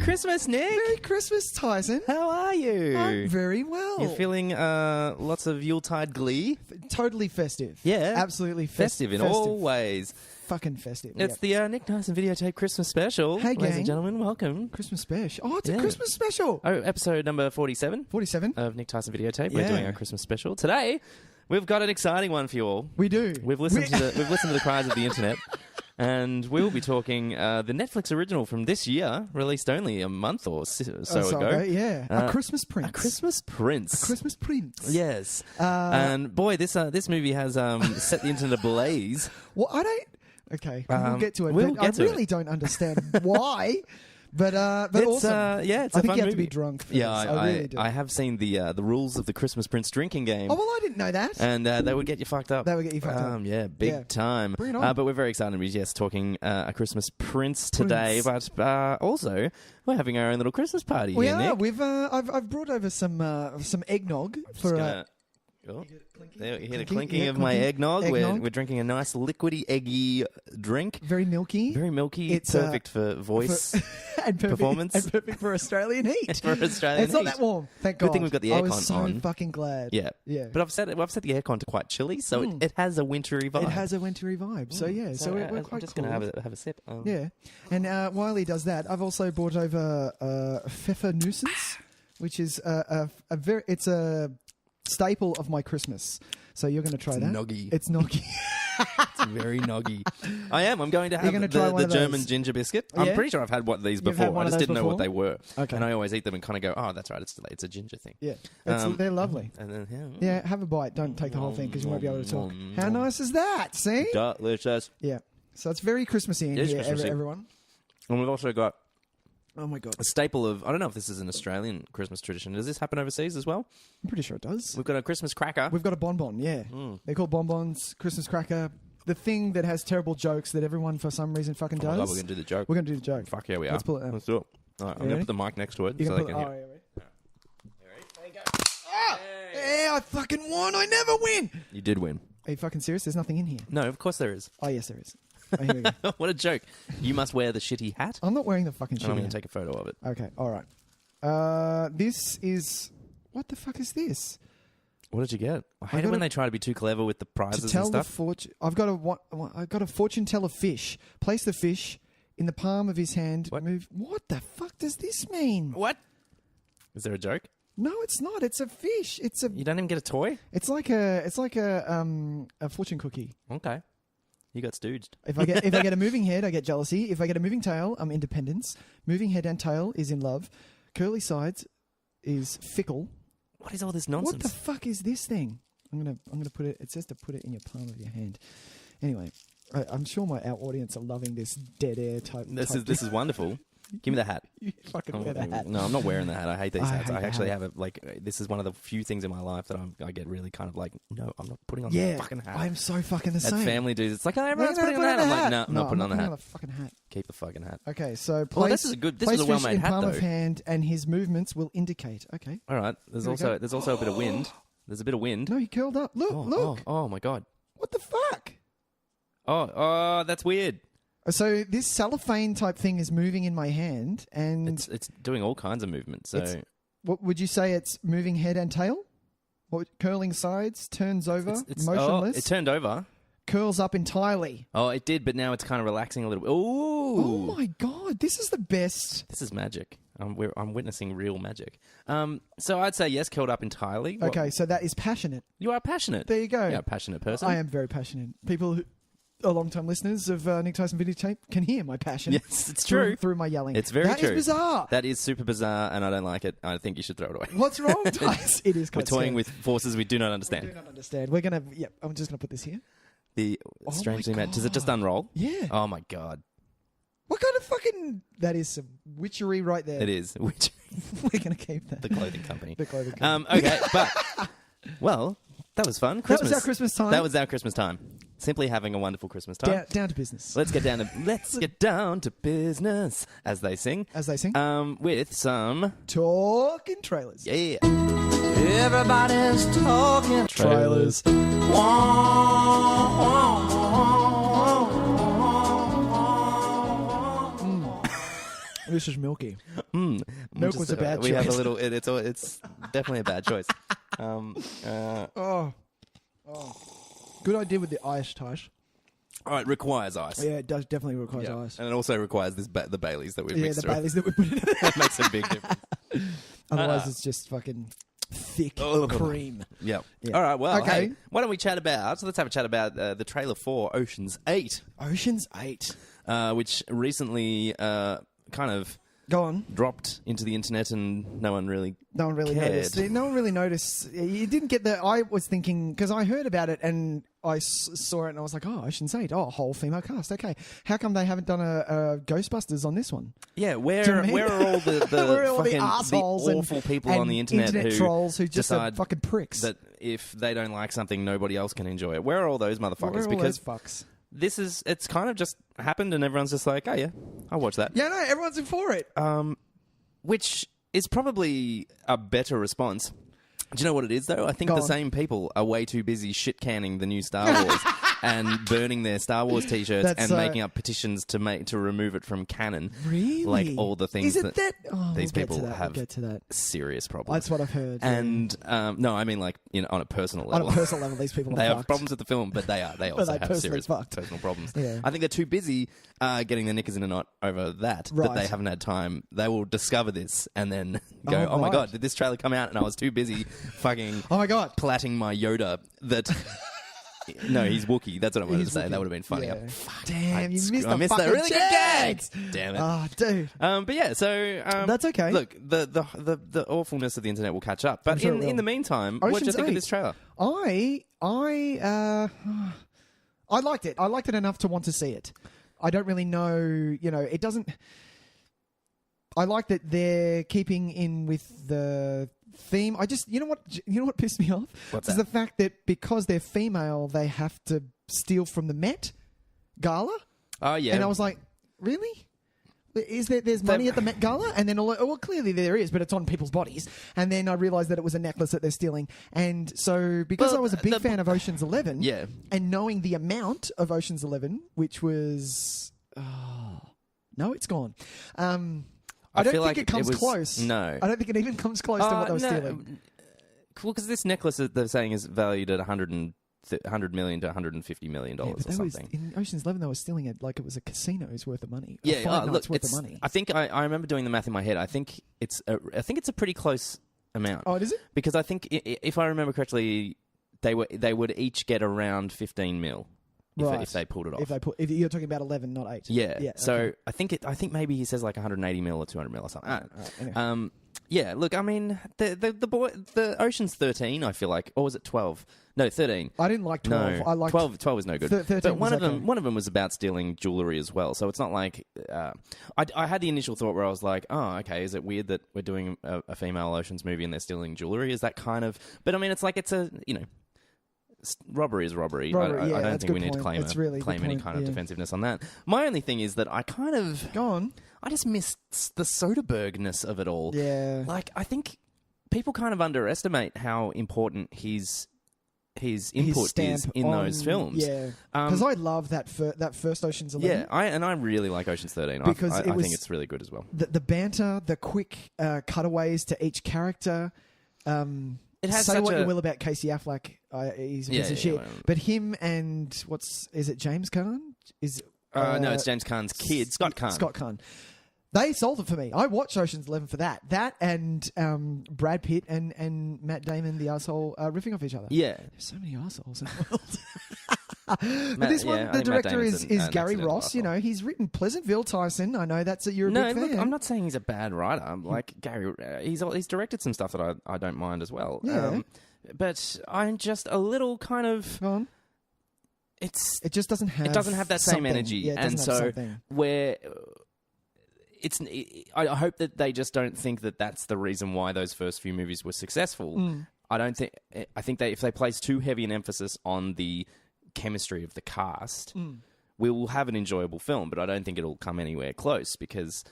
Christmas, Nick. Merry Christmas, Tyson. How are you? I'm very well. You're feeling lots of Yuletide glee? Totally festive. Yeah. Absolutely festive in all ways. Fucking festive. It's the Nick, Tys and Videotape Christmas special. Hey, ladies and gang. gentlemen, welcome. Christmas special. Oh, it's a Christmas special. Oh, episode number 47. 47. Of Nick, Tys and Videotape. Yeah. We're doing our Christmas special. Today, we've got an exciting one for you all. We do. We've listened to the cries of the internet. And we'll be talking the Netflix original from this year, released only a month or so ago. Yeah. A Christmas Prince. A Christmas Prince. A Christmas Prince. Yes. And boy, this movie has set the internet ablaze. Well, I don't... Okay, we'll get to it. We'll but get to I really don't understand why. But it's, awesome. it's I a think fun you have movie. to be drunk for Yeah, this. I really do. I have seen the rules of the Christmas Prince drinking game. Oh, well, I didn't know that. And they would get you fucked up. They would get you fucked up. Yeah, big time. Bring it on. But we're very excited to be, talking a Christmas Prince today. But also, we're having our own little Christmas party We here, are. Nick. We've I've brought over some eggnog for. There, you hear the clinking of my eggnog. We're drinking a nice liquidy, eggy drink. Very milky. Very milky. It's perfect for voice and performance. And perfect for Australian heat. For Australian It's not that warm. Thank God. Good thing we've got the aircon on. I was so fucking glad. Yeah. But I've set the aircon to quite chilly, so it has a wintry vibe. It has a wintry vibe. So yeah. So we're quite I'm just cool. going to have a sip. Yeah. And while he does that, I've also brought over Pfeffernussens, which is a staple of my Christmas. So you're going to try that? Noggy. It's noggy. It's very noggy. I am. I'm going to have the German ginger biscuit. I'm pretty sure I've had one of these before. I just didn't know what they were. Okay. And I always eat them and kind of go, oh, that's right. It's a ginger thing. Yeah. They're lovely. And then, yeah, have a bite. Don't take the whole thing because you won't be able to talk. How nice is that? See? Delicious. Yeah. So it's very Christmassy in here, everyone. And we've also got... Oh, my God. A staple of... I don't know if this is an Australian Christmas tradition. Does this happen overseas as well? I'm pretty sure it does. We've got a Christmas cracker. We've got a bonbon, yeah. They're called bonbons, Christmas cracker. The thing that has terrible jokes that everyone, for some reason, fucking does. Oh, we're going to do the joke. We're going to do the joke. Fuck yeah, we are. Let's pull it out. Let's do it. All right, I'm going to put the mic next to it so they can hear. Oh, yeah, ready? There you go. Ah! Hey, I fucking won. I never win. You did win. Are you fucking serious? There's nothing in here. No, of course there is. Oh, yes, there is. Oh, here we go. What a joke. You must wear the shitty hat. I'm not wearing the fucking shit. I'm going to take a photo of it. Okay, all right. This is... What the fuck is this? What did you get? I hate it when they try to be too clever with the prizes to tell and stuff. The fortune. I've got a fortune teller fish. Place the fish in the palm of his hand. What? What the fuck does this mean? What? Is there a joke? No, it's not. It's a fish. You don't even get a toy? It's like a fortune cookie. Okay. You got stooged. If I get a moving head, I get jealousy. If I get a moving tail, I'm independence. Moving head and tail is in love. Curly sides is fickle. What is all this nonsense? What the fuck is this thing? I'm gonna put it. It says to put it in your palm of your hand. Anyway, I'm sure our audience are loving this dead air type. This is wonderful. Give me the hat. You fucking wear the hat. No, I'm not wearing the hat. I hate these hats. I actually hat. have this is one of the few things in my life that I get really kind of like, no, I'm not putting on the fucking hat. I'm so fucking the same. At family dudes, it's like, oh, everyone's putting on the hat. I'm like, no, I'm not putting on the hat. The fucking hat. Keep the fucking hat. Okay, so this is a well-made hat, palm though. of hand, and his movements will indicate. Okay. All right. There's also a bit of wind. There's a bit of wind. No, he curled up. Look. Oh my God. What the fuck? Oh, that's weird. So this cellophane type thing is moving in my hand, and it's doing all kinds of movements. So, what would you say? It's moving head and tail, or curling sides, turns over, motionless. It turned over, curls up entirely. Oh, it did, but now it's kind of relaxing a little bit. Ooh! Oh my God, this is the best. This is magic. I'm witnessing real magic. So I'd say yes, curled up entirely. Okay, so that is passionate. You are passionate. There you go. You're a passionate person. I am very passionate. People who are long-time listeners of Nick Tys and Videotape can hear my passion. Yes, it's true. Through my yelling. It's very true. That is bizarre. That is super bizarre, and I don't like it. I think you should throw it away. What's wrong, Tys? It is. We're toying with forces we do not understand. We do not understand. We're gonna. Yep. I'm just gonna put this here. Strangely mad. Does it just unroll? Yeah. Oh my God. What kind of fucking... That is some witchery right there. It is. Witchery. We're going to keep that. The clothing company. The clothing company. Okay, but... Well, that was fun. That was our Christmas time. That was our Christmas time. Simply having a wonderful Christmas time. Down to business. Let's get down to business, as they sing. As they sing. With some... Talking trailers. Yeah. Everybody's talking trailers. This is milky. Milk was a bad choice. We have a little. It's definitely a bad choice. Good idea with the ice, Tys. All right, requires ice. Yeah, it does definitely requires ice. And it also requires the Baileys that we've mixed. Yeah, the Baileys that we put in. That makes a big difference. Otherwise, it's just fucking thick cream. Yeah. All right, well, okay. Hey, why don't we chat about... So let's have a chat about the trailer for Ocean's 8. Ocean's 8. Which recently kind of... Go on. Dropped into the internet and no one really cared. Noticed. No one really noticed. You didn't get the... I was thinking... Because I heard about it and I saw it and I was like, oh, Ocean's 8. Oh, whole female cast. Okay. How come they haven't done a Ghostbusters on this one? Yeah, where are all the where are all fucking the assholes the awful people and on the internet trolls who just are fucking pricks? That if they don't like something, nobody else can enjoy it. Where are all those motherfuckers? Where are all those fucks? It's kind of just happened and everyone's just like, oh yeah, I'll watch that. Yeah, no, everyone's in for it. Which is probably a better response. Do you know what it is, though? I think the same people are way too busy shit-canning the new Star Wars and burning their Star Wars T-shirts and making up petitions to remove it from canon. Really? Like all the things that these people have serious problems. That's what I've heard. And no, I mean like on a personal level. On a personal level, these people are they fucked. have problems with the film, but they also have serious personal problems. Yeah. I think they're too busy getting their knickers in a knot over that they haven't had time. They will discover this and then go, oh my God, did this trailer come out and I was too busy fucking platting my Yoda that... No, he's Wookiee. That's what I wanted to say. Wookiee. That would have been funny. Yeah. Damn, you missed I missed that really good gag. Damn it. Oh, dude. But yeah, so... that's okay. Look, the awfulness of the internet will catch up. But in the meantime, what did you think of this trailer? I liked it. I liked it enough to want to see it. I don't really know... it doesn't... I like that they're keeping in with the... theme. You know what pissed me off? What's that? The fact that because they're female, they have to steal from the Met Gala. Oh yeah. And I was like, really? There's money at the Met Gala? And then clearly there is, but it's on people's bodies. And then I realized that it was a necklace that they're stealing. And so because I was a big fan of Ocean's 11, and knowing the amount of Ocean's 11, which was no, it's gone. I don't think it comes close. No. I don't think it even comes close to what they were stealing. Well, because this necklace that they're saying is valued at $100 million to $150 million or something. In Ocean's 11, they were stealing it like it was a casino's worth of money. Yeah, look, worth of money. I think I remember doing the math in my head. I think it's a pretty close amount. Oh, is it? Because I think if I remember correctly, they would each get around 15 mil. If they pulled it off. If you're talking about 11, not 8. Yeah. So I think maybe he says like 180 mil or 200 mil or something. Anyway. Yeah. Look, I mean, the Ocean's 13. I feel like, or was it 12? No, 13. I didn't like 12. No, I liked 12. 12 was no good. 13 but one was of them was about stealing jewelry as well. So it's not like I had the initial thought where I was like, oh, okay, is it weird that we're doing a female Ocean's movie and they're stealing jewelry? Is that kind of? But I mean, it's like it's a robbery is robbery. I don't think we need to claim any kind of defensiveness on that. My only thing is that I kind of... Go on. I just miss the Soderbergh-ness of it all. Yeah. Like, I think people kind of underestimate how important his input is in those films. Yeah. Because I love that first Ocean's 11. Yeah, I really like Ocean's 13. Because I think it's really good as well. The banter, the quick cutaways to each character... It has Say what you will about Casey Affleck, he's a piece of shit. But him and is it James Caan? No, it's James Caan's kid, Scott Caan. Scott Caan. They sold it for me. I watched Ocean's 11 for that. That and Brad Pitt and Matt Damon, the asshole, riffing off each other. Yeah, there's so many assholes in the world. But this one, the director is Gary Ross. He's written Pleasantville, Tyson. I know you're a big fan. Look, I'm not saying he's a bad writer. Like Gary, he's directed some stuff that I don't mind as well. Yeah. But I'm just a little kind of. Go on. It just doesn't have. It doesn't have that same energy, yeah, and so where. I hope that they just don't think that that's the reason why those first few movies were successful. I think if they place too heavy an emphasis on the chemistry of the cast, we will have an enjoyable film, but I don't think it'll come anywhere close because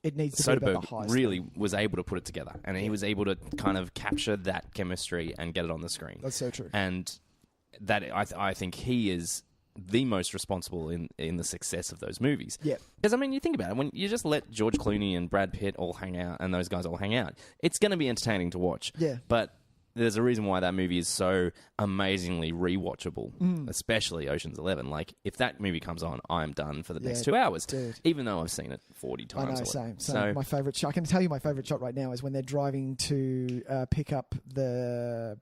it needs to Soderbergh really was able to put it together, and he was able to kind of capture that chemistry and get it on the screen. That's so true. And that I think he is the most responsible in the success of those movies. Yeah. Because, I mean, you think about it, when you just let George Clooney and Brad Pitt all hang out and those guys all hang out, it's going to be entertaining to watch. Yeah. But there's a reason why that movie is so amazingly rewatchable, especially Ocean's 11. Like, if that movie comes on, I'm done for the next 2 hours, dude. even though I've seen it 40 times. I know, already. same. So My favourite shot, I can tell you my favourite shot right now is when they're driving to pick up the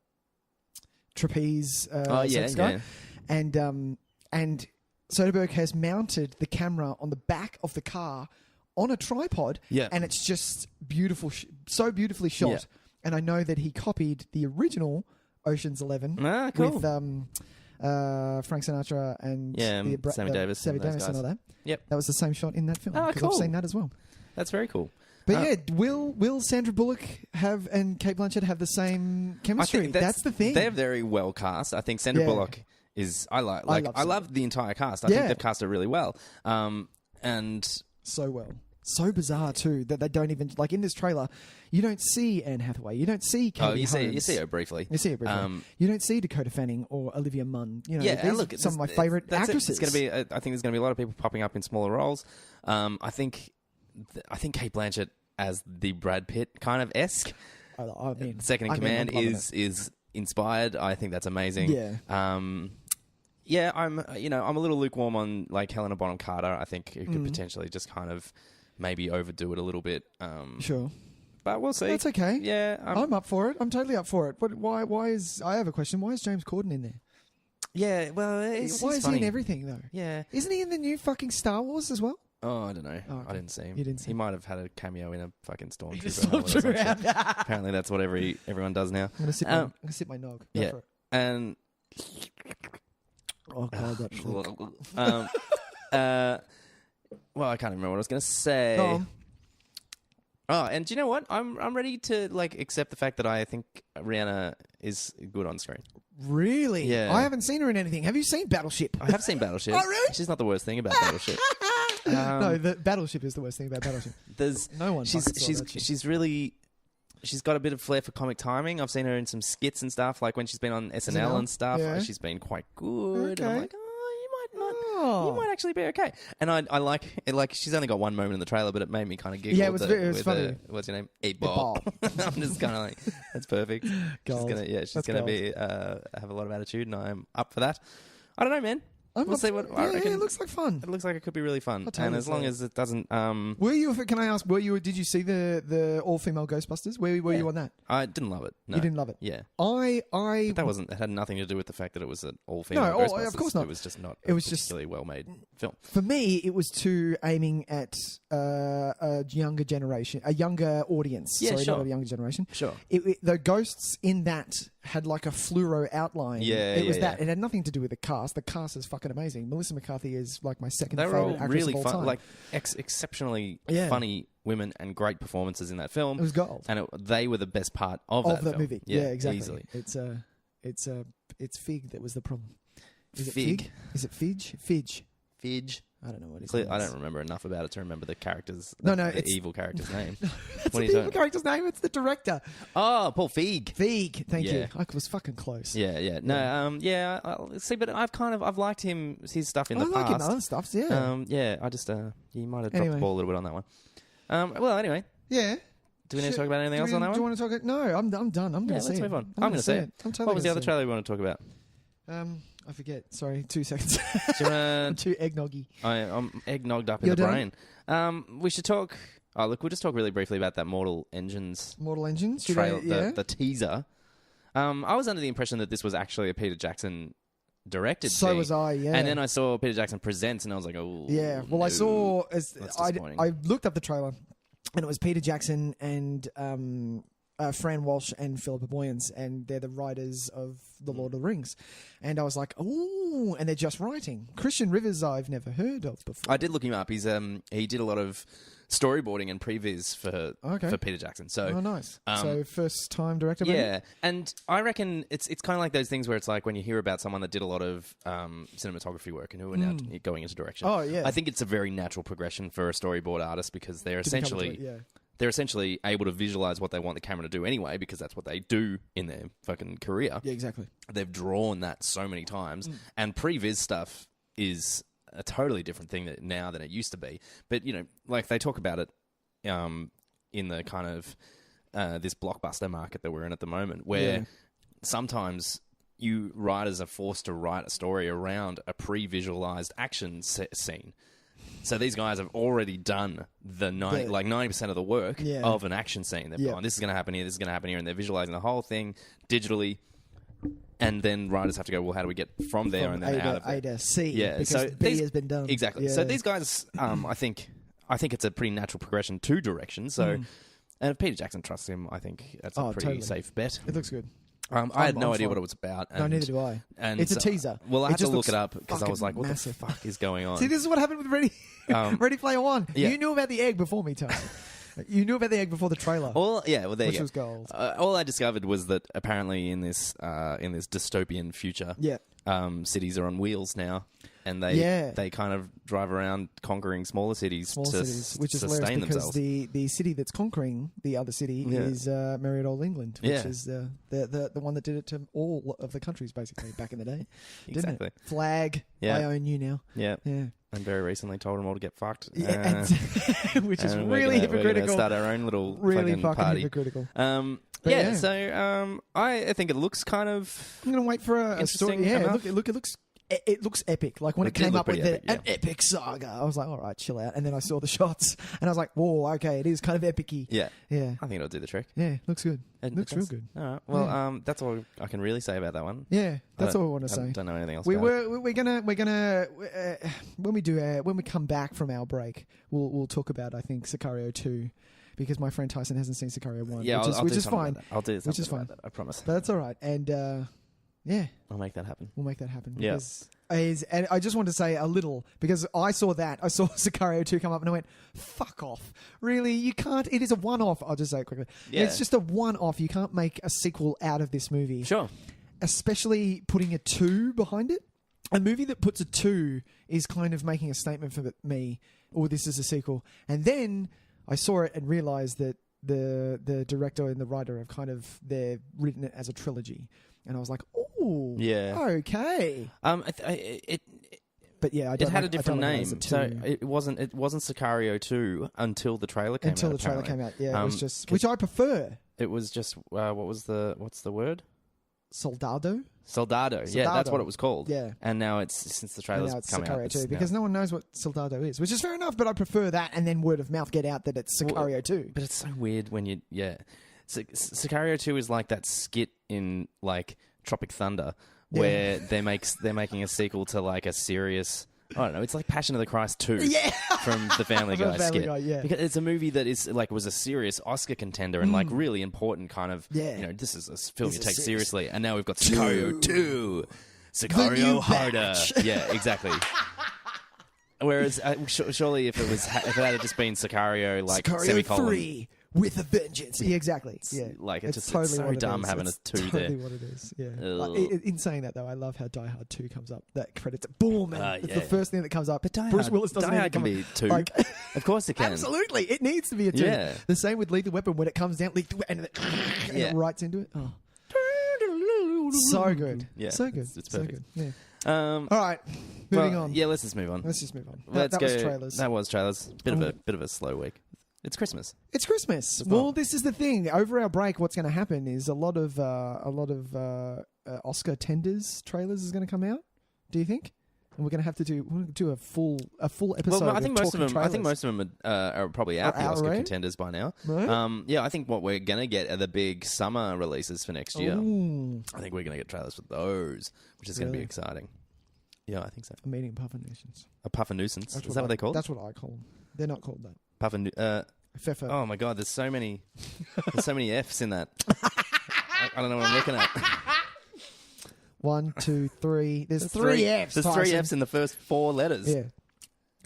trapeze sex guy. And Soderbergh has mounted the camera on the back of the car on a tripod, and it's just beautiful, so beautifully shot. Yeah. And I know that he copied the original Ocean's 11 cool. with Frank Sinatra and Sammy Davis and all that. Yep, that was the same shot in that film. Because cool. I've seen that as well. That's very cool. But will Sandra Bullock and Cate Blanchett have the same chemistry? That's the thing. They're very well cast. I think Sandra Bullock is. I love the entire cast. I think they've cast her really well. And so well. So bizarre too that they don't even like in this trailer. You don't see Anne Hathaway. You don't see Katie Holmes. You see her briefly. You don't see Dakota Fanning or Olivia Munn. You know, these are some of my favorite actresses. It's going to be. I think there's going to be a lot of people popping up in smaller roles. I think Cate Blanchett as the Brad Pitt kind of esque. I mean, second in command is inspired. I think that's amazing. Yeah. I'm a little lukewarm on like Helena Bonham Carter. I think it could potentially just kind of maybe overdo it a little bit. Sure. But we'll see. That's okay. Yeah. I'm up for it. I'm totally up for it. But I have a question. Why is James Corden in there? Yeah, well, why is he in everything, though? Yeah. Isn't he in the new fucking Star Wars as well? Oh, I don't know. Oh, okay. I didn't see him. You didn't see he him? might have had a cameo in a fucking Stormtrooper. Apparently that's what everyone does now. I'm going to sip my nog. Go for it. And... Oh, God, well, I can't remember what I was going to say. No. Oh, and do you know what? I'm ready to like accept the fact that I think Rihanna is good on screen. Really? Yeah. I haven't seen her in anything. Have you seen Battleship? I have seen Battleship. Oh, really? She's not the worst thing about Battleship. No, the Battleship is the worst thing about Battleship. There's no one. She's really. She's got a bit of flair for comic timing. I've seen her in some skits and stuff, like when she's been on SNL and stuff. Yeah. She's been quite good. Okay. And I'm like, you might actually be okay. And I like it. Like she's only got one moment in the trailer, but it made me kind of giggle. Yeah, it was funny. What's your name? 8-Ball. I'm just kind of like, that's perfect. Gold. She's gonna be have a lot of attitude, and I'm up for that. I don't know, man. We'll see what. Yeah, it looks like fun. It looks like it could be really fun, and as long as it doesn't. Were you? Can I ask? Did you see the all female Ghostbusters? Were you on that? I didn't love it. No. You didn't love it. Yeah. But that wasn't. It had nothing to do with the fact that it was an all female. No, Ghostbusters. of course not. It was just not. It was a particularly well made film. For me, it was too aiming at a younger generation, a younger audience. Yeah, Sorry, sure. not a younger generation. Sure. The ghosts in that had like a fluoro outline. Yeah, it was yeah, that. yeah. It had nothing to do with the cast. The cast is fucking amazing. Melissa McCarthy is like my second They were favorite all actress really of all fun, time. like exceptionally funny women and great performances in that film. It was gold. And they were the best part of that film. movie. Yeah, exactly. Easily. It's Fig that was the problem. Is it Fig? Fig? Is it Fidge? Fidge. Fidge. I don't know what it is. I don't remember enough about it to remember the character's the evil character's name. That's the evil character's name. It's the director. Oh, Paul Feig. Feig. Thank you. I was fucking close. Yeah. No. See, but I've liked his stuff in the past. I like him other stuff. Yeah. I just you might have dropped the ball a little bit on that one. Well, anyway. Yeah. Do we need to talk about anything else on that one? Do you want to talk? No, I'm done. I'm going to see it. Let's move on. I'm going to see it. What was the other trailer you want to talk about? I forget. Sorry, 2 seconds. I'm too eggnoggy. I'm eggnogged up in the brain. We should talk. Oh, look, we'll just talk really briefly about that Mortal Engines trailer, the teaser. I was under the impression that this was actually a Peter Jackson directed So thing. was I, yeah. And then I saw Peter Jackson Presents, and I was like, oh, yeah. Well, no. I saw I looked up the trailer, and it was Peter Jackson and Fran Walsh and Philippa Boyens, and they're the writers of The Lord of the Rings. And I was like, oh, and they're just writing. Christian Rivers, I've never heard of before. I did look him up. He did a lot of storyboarding and previs for Peter Jackson. So, oh, nice. So first time director. Maybe? Yeah, and I reckon it's kind of like those things where it's like when you hear about someone that did a lot of cinematography work and who are now going into direction. Oh yeah. I think it's a very natural progression for a storyboard artist because they're essentially able to visualize what they want the camera to do anyway, because that's what they do in their fucking career. Yeah, exactly. They've drawn that so many times, and previs stuff is a totally different thing now than it used to be. But, like they talk about it in the kind of this blockbuster market that we're in at the moment, where sometimes writers are forced to write a story around a pre-visualized action scene. So these guys have already done the 90% of the work of an action scene. They've gone, this is going to happen here, this is going to happen here, and they're visualizing the whole thing digitally. And then writers have to go, well, how do we get from there and then out of A there? to C, because so B has been done. Exactly. Yeah. So these guys, I think it's a pretty natural progression to direction. So, and if Peter Jackson trusts him, I think that's a pretty safe bet. It looks good. I had no idea what it was about. No, neither do I. And it's a teaser. Well, I had to look it up because I was like, what the fuck is going on? See, this is what happened with Ready Player One. Yeah. You knew about the egg before me, Tony. You knew about the egg before the trailer. Well, there you go. Which was gold. All I discovered was that apparently in this dystopian future, cities are on wheels now, and they kind of drive around conquering smaller cities which is hilarious because themselves. The city that's conquering the other city is merry old England, which is the one that did it to all of the countries basically back in the day. Didn't it? Flag, I own you now. Yeah. And very recently told them all to get fucked. Which is really hypocritical. We're gonna start our own little fucking party. Hypocritical. So I think it looks kind of. I'm gonna wait for a story. Yeah, it looks epic. Like when it came up with an epic saga, I was like, all right, chill out. And then I saw the shots, and I was like, whoa, okay, it is kind of epic-y. Yeah. I think it'll do the trick. Yeah, looks good. It looks real good. All right. Well, that's all I can really say about that one. Yeah, that's all I want to say. I don't know anything else. We're gonna when we come back from our break, we'll talk about I think Sicario 2. Because my friend Tyson hasn't seen Sicario 1, which is fine. I'll do something which is fine. about that, I promise. But that's all right. And I'll make that happen. We'll make that happen. Yeah. And I just want to say a little, because I saw Sicario 2 come up and I went, fuck off. Really? You can't. It is a one-off. I'll just say it quickly. Yeah. It's just a one-off. You can't make a sequel out of this movie. Sure. Especially putting a 2 behind it. A movie that puts a 2 is kind of making a statement for me, or this is a sequel. And then I saw it and realized that the director and the writer have they've written it as a trilogy. And I was like, oh, okay. But yeah, it had a different name. So it wasn't Sicario 2 until the trailer came out. Until the trailer came out, yeah. It was just, which I prefer. It was just, what's the word? Soldado, yeah, that's what it was called. Yeah. And now since the trailer's come out. Sicario 2, because no one knows what Soldado is, which is fair enough, but I prefer that and then word of mouth get out that it's Sicario 2. But it's so weird when Sicario 2 is like that skit in like Tropic Thunder where they're making a sequel to like a serious, I don't know, it's like Passion of the Christ 2 from the Family Guy skit. Because it's a movie that is like was a serious Oscar contender and like really important kind of, this is a film you take seriously. And now we've got Sicario 2. Sicario harder. Yeah, exactly. Whereas surely if it had just been Sicario like Sicario semicolon 3 with a vengeance. Yeah, exactly. Yeah. Like it's totally so dumb having a 2 there. Totally what it is. Yeah. In saying that though, I love how Die Hard 2 comes up. That credits, boom, and it's the first thing that comes up. But Bruce Willis doesn't. Die Hard can be 2. Of course it can. Absolutely, it needs to be a 2. Yeah. The same with Lethal Weapon when it comes down, and it writes into it. Oh. So good. Yeah. So good. It's perfect. So good. Yeah. All right. Moving on. Yeah, let's just move on. That was trailers. That was trailers. Bit of a slow week. It's Christmas. Well, this is the thing. Over our break, what's going to happen is a lot of Oscar tenders trailers is going to come out. Do you think? And we're going to have to do a full episode. Well, I think most of them. Trailers. I think most of them are probably out the Oscar contenders by now. Right? Yeah, I think what we're going to get are the big summer releases for next year. Ooh. I think we're going to get trailers for those, which is going to be exciting. Yeah, I think so. I'm eating puffernuisance. A puffernuisance? Is that what they call? That's what I call them. They're not called that. Pfeffer. Oh my god, there's so many F's in that. I don't know what I'm looking at. 1, 2, 3. There's 3 F's. There's 3 F's in the first 4 letters. Yeah.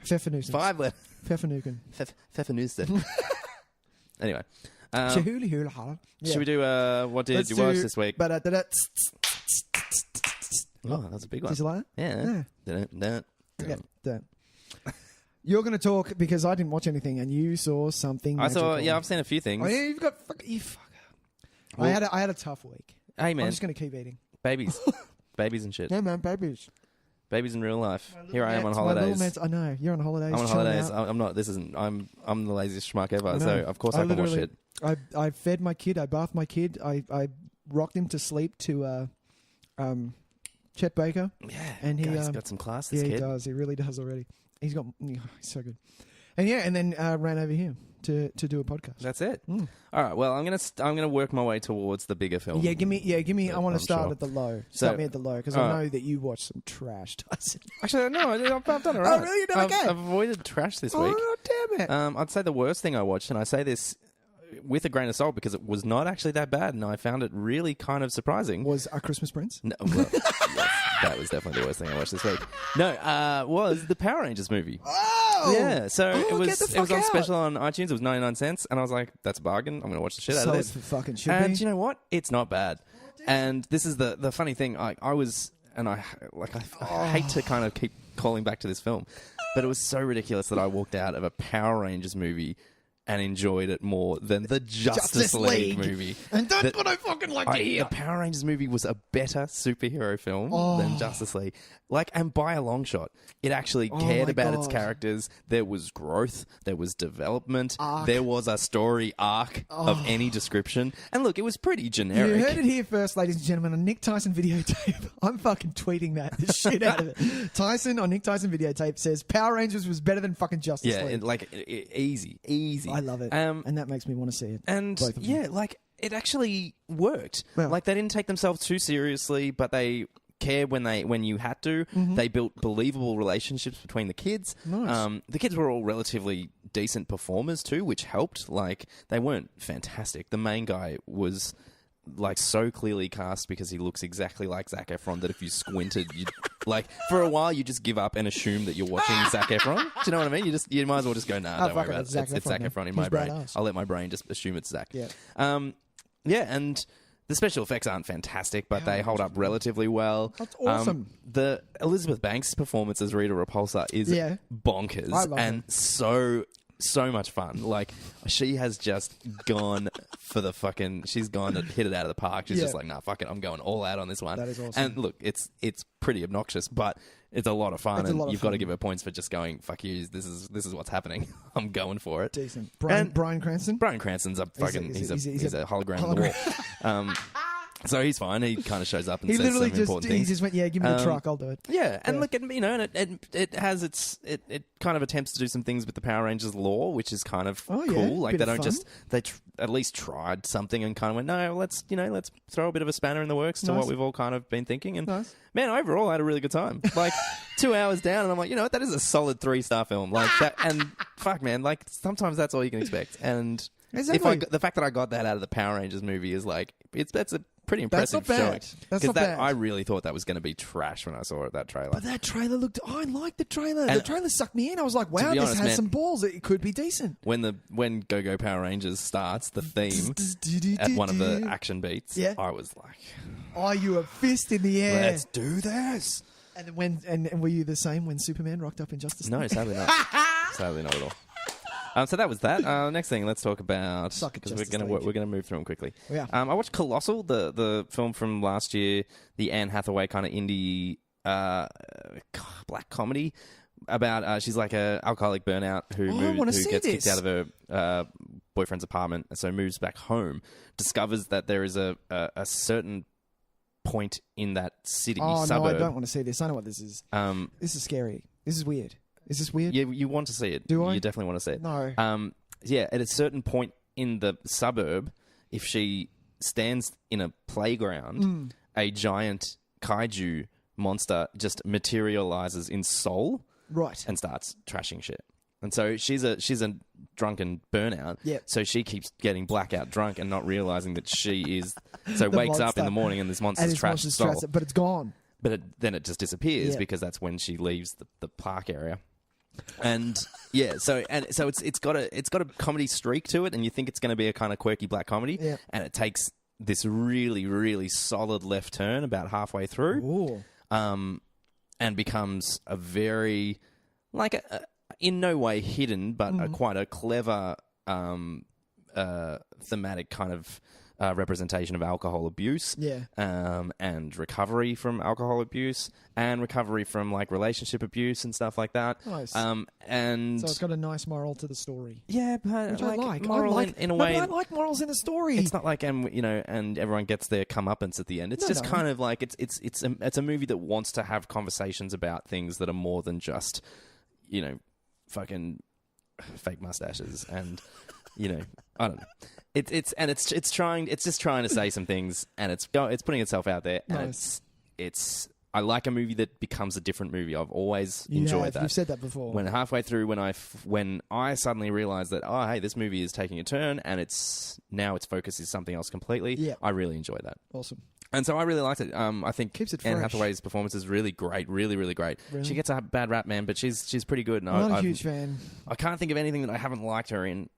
Pfeffernuisance. 5 letters. Pfeffernuken. Pfeffernuisance. Anyway. Should we do what did you watch this week? Oh, that's a big one. Did you like that? Yeah. Yeah. You're going to talk because I didn't watch anything and you saw something magical. I've seen a few things. Oh, yeah, you fucker. Well, I had a tough week. Hey, man. I'm just going to keep eating. Babies and shit. Yeah, man, babies. Babies in real life. Here I am on holidays. I know you're on holidays. I'm on chilling holidays. out. I'm not. This isn't. I'm the laziest schmuck ever. So of course I can watch it. I fed my kid. I bathed my kid. I rocked him to sleep to Chet Baker. Yeah, and he's got some class. This kid. He does. He really does already. He's so good. And then ran over here to do a podcast. That's it. All right. Well, I'm gonna work my way towards the bigger film. Yeah, give me. I want to start at the low. Start me at the low because I know that you watch some trash, Tyson. Actually, no, I've done it right. Oh, really? You done okay? I've avoided trash this week. Oh, damn it! I'd say the worst thing I watched, and I say this with a grain of salt because it was not actually that bad, and I found it really kind of surprising. Was A Christmas Prince? No, well, yes, that was definitely the worst thing I watched this week. No, was the Power Rangers movie. Oh! Yeah, so it was on out. special on iTunes. It was 99 cents, and I was like, that's a bargain. I'm going to watch the shit out of this. So it fucking should and be. you know what? It's not bad. And this is the funny thing. I hate to kind of keep calling back to this film, but it was so ridiculous that I walked out of a Power Rangers movie and enjoyed it more than the Justice League movie. And that's what I fucking like to hear. The Power Rangers movie was a better superhero film than Justice League. And by a long shot. It actually cared about its characters. There was growth. There was development. There was a story arc of any description. And look, it was pretty generic. You heard it here first, ladies and gentlemen, on Nick Tyson Videotape. I'm fucking tweeting the shit out of it. Tyson on Nick Tyson Videotape says Power Rangers was better than fucking Justice League. Easy. I love it. And that makes me want to see it. And both of them. it actually worked. Well, they didn't take themselves too seriously, but they cared when you had to. Mm-hmm. They built believable relationships between the kids. Nice. The kids were all relatively decent performers too, which helped. They weren't fantastic. The main guy was so clearly cast because he looks exactly like Zac Efron that if you squinted, you'd for a while you just give up and assume that you're watching Zac Efron. Do you know what I mean? You might as well just go, nah, don't worry about it. It's Zac Efron in my brain. I'll let my brain just assume it's Zac. Yeah. And the special effects aren't fantastic, but they hold up relatively well. That's awesome. The Elizabeth Banks performance as Rita Repulsa is bonkers and so much fun. She has just gone for the fucking... She's gone to hit it out of the park. She's just like, nah, fuck it. I'm going all out on this one. That is awesome. And look, it's pretty obnoxious, but it's a lot of fun. And you've got to give her points for just going, fuck you, this is what's happening. I'm going for it. Decent. Bryan Cranston? Bryan Cranston's a fucking... He's a hologram on the wall. So he's fine. He kind of shows up and says some important things. He just went, give me the truck, I'll do it. Yeah, and look, it has it kind of attempts to do some things with the Power Rangers lore, which is kind of cool. They don't just at least tried something and kind of went, no, let's throw a bit of a spanner in the works to what we've all kind of been thinking. And man, overall, I had a really good time. 2 hours down, and I'm like, you know what, that is a solid 3-star film. That, and fuck, man, sometimes that's all you can expect. And exactly. the fact that I got that out of the Power Rangers movie is that's a pretty impressive showing. That's not bad. I really thought that was going to be trash when I saw that trailer. But that trailer looked... I liked the trailer. The trailer sucked me in. I was like, wow, this has some balls. It could be decent. When Go-Go Power Rangers starts, the theme at one of the action beats, I was like... Oh, you were fist in the air. Let's do this. And and were you the same when Superman rocked up in Justice League? No, sadly not. Sadly not at all. So that was that. Next thing, let's talk about, because we're gonna move through them quickly. Yeah. I watched Colossal, the film from last year, the Anne Hathaway kind of indie black comedy about she's like a alcoholic burnout who gets kicked out of her boyfriend's apartment, so moves back home, discovers that there is a certain point in that city suburb. No, I don't want to see this. I know what this is. This is scary. This is weird. Is this weird? Yeah, you want to see it. Do I? You definitely want to see it. No. At a certain point in the suburb, if she stands in a playground, a giant kaiju monster just materializes in Seoul, right, and starts trashing shit. And so she's a drunken burnout. Yeah. So she keeps getting blackout drunk and not realizing that she is. So wakes up in the morning and this monster's trashed Seoul, but it's gone. But then it just disappears because that's when she leaves the park area. And so it's got a comedy streak to it, and you think it's going to be a kind of quirky black comedy, and it takes this really, really solid left turn about halfway through, and becomes a very in no way hidden, but quite a clever thematic kind of representation of alcohol abuse, and recovery from alcohol abuse, and recovery from like relationship abuse and stuff like that. Nice. And so it's got a nice moral to the story. Yeah, but which like, I like. moral in a way. But I like morals in a story. It's not like and everyone gets their comeuppance at the end. It's just kind of like it's a movie that wants to have conversations about things that are more than just fucking fake mustaches and I don't know. It's just trying to say some things, and it's putting itself out there, and it's I like a movie that becomes a different movie. I've always enjoyed that. You've said that before. When halfway through, when I suddenly realized that, oh, hey, this movie is taking a turn, and its focus is something else completely. I really enjoy that. Awesome. And so I really liked it. I think Keeps it Anne fresh. Hathaway's performance is really great, really, really great. Really? She gets a bad rap, man, but she's pretty good. And I'm not a huge fan. I can't think of anything that I haven't liked her in.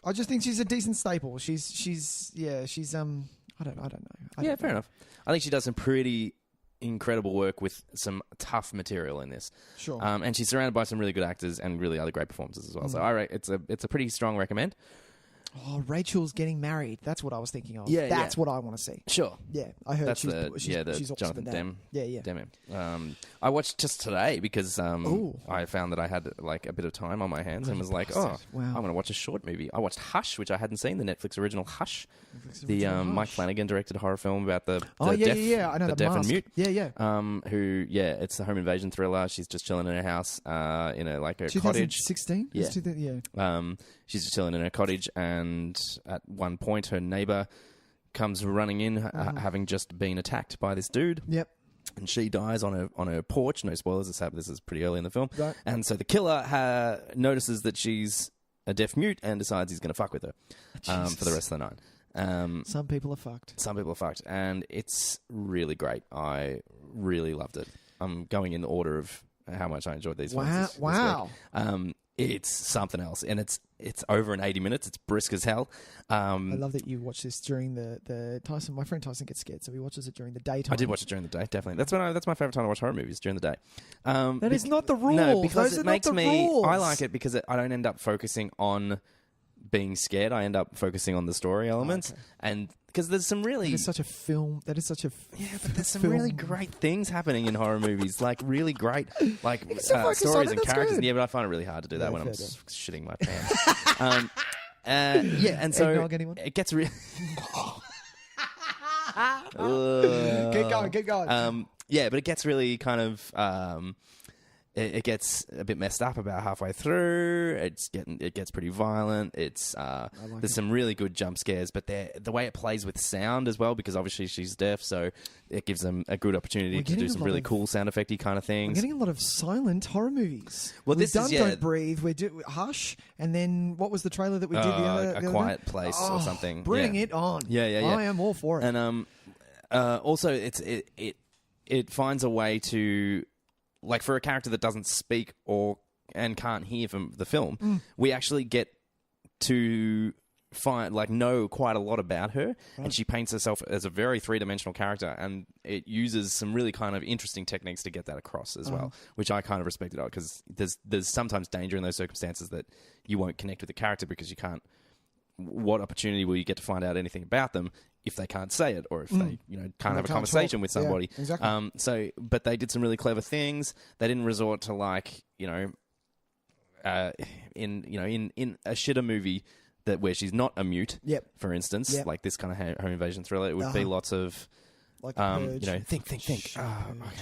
I just think she's a decent staple. She's I don't know. Fair enough. I think she does some pretty incredible work with some tough material in this. Sure. And she's surrounded by some really good actors and really other great performances as well. So it's a pretty strong recommend. Oh, Rachel's getting married. That's what I was thinking of. Yeah, That's what I want to see. Sure. Yeah, I heard she's the Jonathan Demme. Demme. I watched just today because I found that I had like a bit of time on my hands and was like, I'm going to watch a short movie. I watched Hush, which I hadn't seen, the Netflix original Hush. Mike Flanagan directed horror film about the deaf, I know the deaf mask. and mute. It's a home invasion thriller. She's just chilling in her house in a cottage. 2016? Yeah. She's just chilling in her cottage, and at one point her neighbour comes running in, having just been attacked by this dude. Yep. And she dies on her porch. No spoilers. This is pretty early in the film. Right. And so the killer notices that she's a deaf mute and decides he's going to fuck with her for the rest of the night. Some people are fucked. And it's really great. I really loved it. I'm going in the order of how much I enjoyed these films. Wow. This week. It's something else, and it's over in 80 minutes. It's brisk as hell. I love that you watch this during the Tyson. My friend Tyson gets scared, so he watches it during the daytime. I did watch it during the day, definitely. That's my favorite time to watch horror movies, during the day. That is not the rule. No, because Those it are makes not the me. rules. I like it because I don't end up focusing on being scared. I end up focusing on the story elements, and because there's some really. That is such a film. But there's some really great things happening in horror movies, like really great, like stories and characters. Good. Yeah, but I find it really hard to do that when I'm shitting my pants. And so it gets really. Keep going. But it gets really kind of. It gets a bit messed up about halfway through. It gets pretty violent. There's some really good jump scares, but the way it plays with sound as well, because obviously she's deaf, so it gives them a good opportunity to do some really cool sound effecty kind of things. We're getting a lot of silent horror movies. Well, we've done Don't Breathe. We do Hush, and then what was the trailer that we did? A Quiet Place or something. Bring it on! Yeah. I am all for it. And also, it finds a way to. Like, for a character that doesn't speak and can't hear from the film, we actually get to know quite a lot about her, and she paints herself as a very three-dimensional character, and it uses some really kind of interesting techniques to get that across as well, which I kind of respected out, because there's sometimes danger in those circumstances that you won't connect with the character because you can't. What opportunity will you get to find out anything about them if they can't say it, or if they can't have a conversation with somebody? Yeah, exactly. But they did some really clever things. They didn't resort to in a shitter movie where she's not a mute. Yep. For instance, like this kind of home invasion thriller, it would be lots of. Like think. Okay,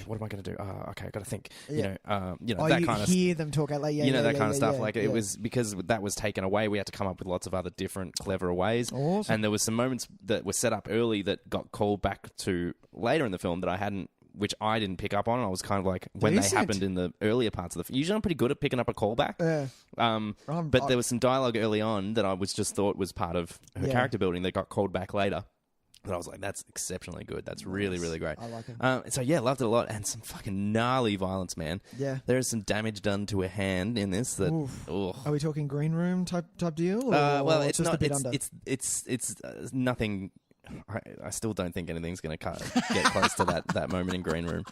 what am I going to do? Okay, I got to think. Yeah. That kind of. Hear them talk out like that kind of stuff. Yeah, it was because that was taken away. We had to come up with lots of other different, clever ways. Awesome. And there was some moments that were set up early that got called back to later in the film that which I didn't pick up on. I was kind of like when they happened in the earlier parts of the film. Usually, I'm pretty good at picking up a callback. But there was some dialogue early on that I thought was part of her character building that got called back later. But I was like, that's exceptionally good. That's really, really great. I like it. Loved it a lot. And some fucking gnarly violence, man. Yeah. There is some damage done to a hand in this. Are we talking green room type deal? Well, it's just not. A bit under? It's nothing. I still don't think anything's going to get close to that moment in green room.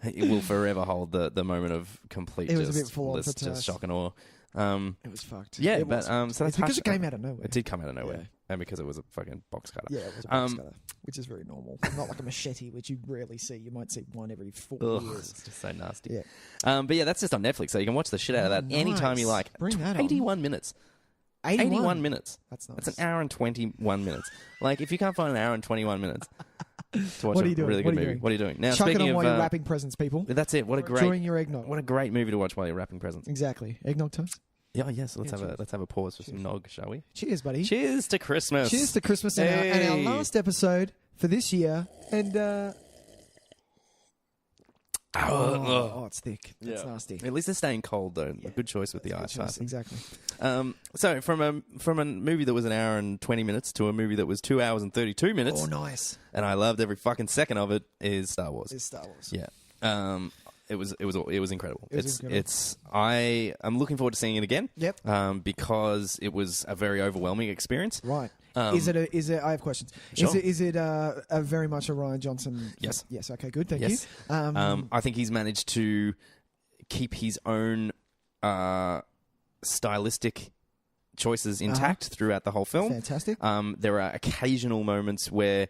It will forever hold the moment of complete. It was a bit full on just shock and awe. It was fucked. Yeah, so that's because it came out of nowhere. It did come out of nowhere. and because it was a fucking box cutter. Yeah, it was a box cutter, which is very normal. Not like a machete, which you rarely see. You might see one every 4 years. It's just so nasty. Yeah. But yeah, that's just on Netflix, so you can watch the shit out of that anytime you like. Bring that on. 81 minutes. 81 minutes. That's nice. That's an hour and 21 minutes. Like, if you can't find an hour and 21 minutes to watch What are a you doing? really good movie, what are you doing? Now, Chuck it speaking on of, while you're wrapping presents, people. that's it. Enjoying your eggnog. What a great movie to watch while you're wrapping presents. Exactly. Eggnog toast. Yeah, yes. Let's cheers. have a pause for some nog, shall we? Cheers, buddy. Cheers to Christmas. Cheers to Christmas and our last episode for this year. And it's thick. It's nasty. At least it's staying cold though. Yeah. A good choice with the ice. Exactly. So from a movie that was an hour and 20 minutes to a movie that was 2 hours and 32 minutes. Oh, nice. And I loved every fucking second of it. Is Star Wars. It's Star Wars. Yeah. It was incredible. I'm looking forward to seeing it again. Yep. Because it was a very overwhelming experience. Right. Is it? I have questions. Sure. Is it a very much a Rian Johnson? Yes. Yes. Okay. Good. Thank Yes. you. I think he's managed to keep his own stylistic choices intact throughout the whole film. Fantastic. There are occasional moments where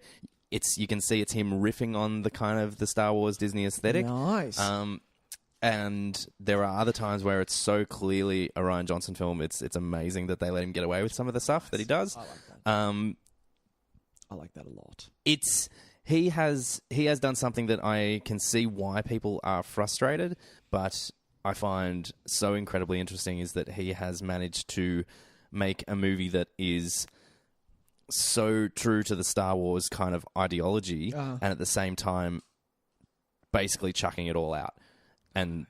you can see it's him riffing on the kind of the Star Wars Disney aesthetic. Nice. And there are other times where it's so clearly a Rian Johnson film. It's amazing that they let him get away with some of the stuff that he does. I like that. I like that a lot. He has done something that I can see why people are frustrated, but I find so incredibly interesting is that he has managed to make a movie that is so true to the Star Wars kind of ideology, and at the same time, basically chucking it all out and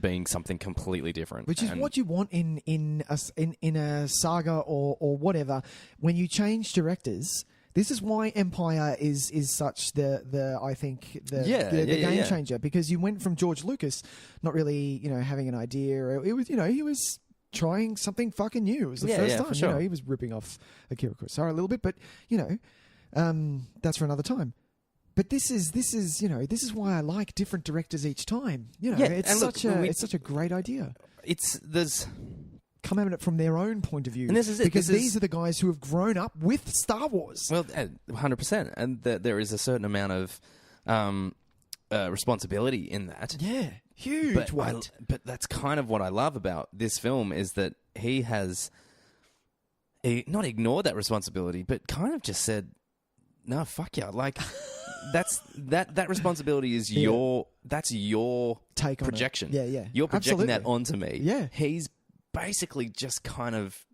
being something completely different. Which is what you want in a saga or whatever. When you change directors, this is why Empire is such the I think the game changer, because you went from George Lucas not really having an idea. It was he was trying something fucking new. It was the first time. For sure. He was ripping off Akira Kurosawa a little bit, but that's for another time. But this is why I like different directors each time. It's such a great idea. There's come at it from their own point of view. And this is it. Because these are the guys who have grown up with Star Wars. Well, 100%. And there is a certain amount of responsibility in that. Yeah, huge weight. But that's kind of what I love about this film is that he has not ignored that responsibility, but kind of just said, no, fuck yeah. Like, that responsibility is your take on projection. It. Yeah. You're projecting that onto me. Yeah. He's basically just kind of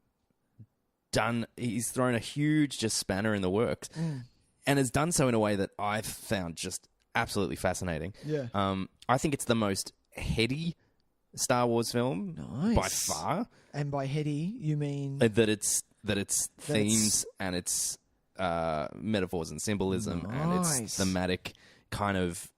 he's thrown a huge just spanner in the works and has done so in a way that I've found just absolutely fascinating. Yeah. I think it's the most heady Star Wars film by far. And by heady, you mean that it's themes and it's metaphors and symbolism and it's thematic kind of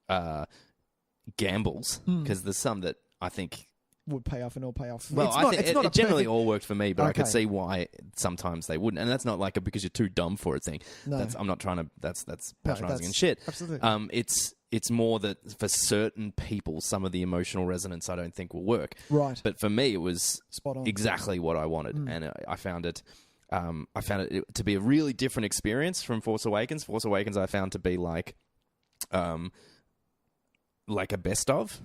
gambles, because there's some that I think would pay off and all pay off. Well, I think it generally all worked for me, but I could see why sometimes they wouldn't, and that's not like a because you're too dumb for it thing. No. I'm not trying to. That's patronizing and shit. Absolutely. It's more that for certain people, some of the emotional resonance I don't think will work. Right. But for me, it was spot on. Exactly what I wanted, and I found it. I found it to be a really different experience from Force Awakens. Force Awakens I found to be like a best of.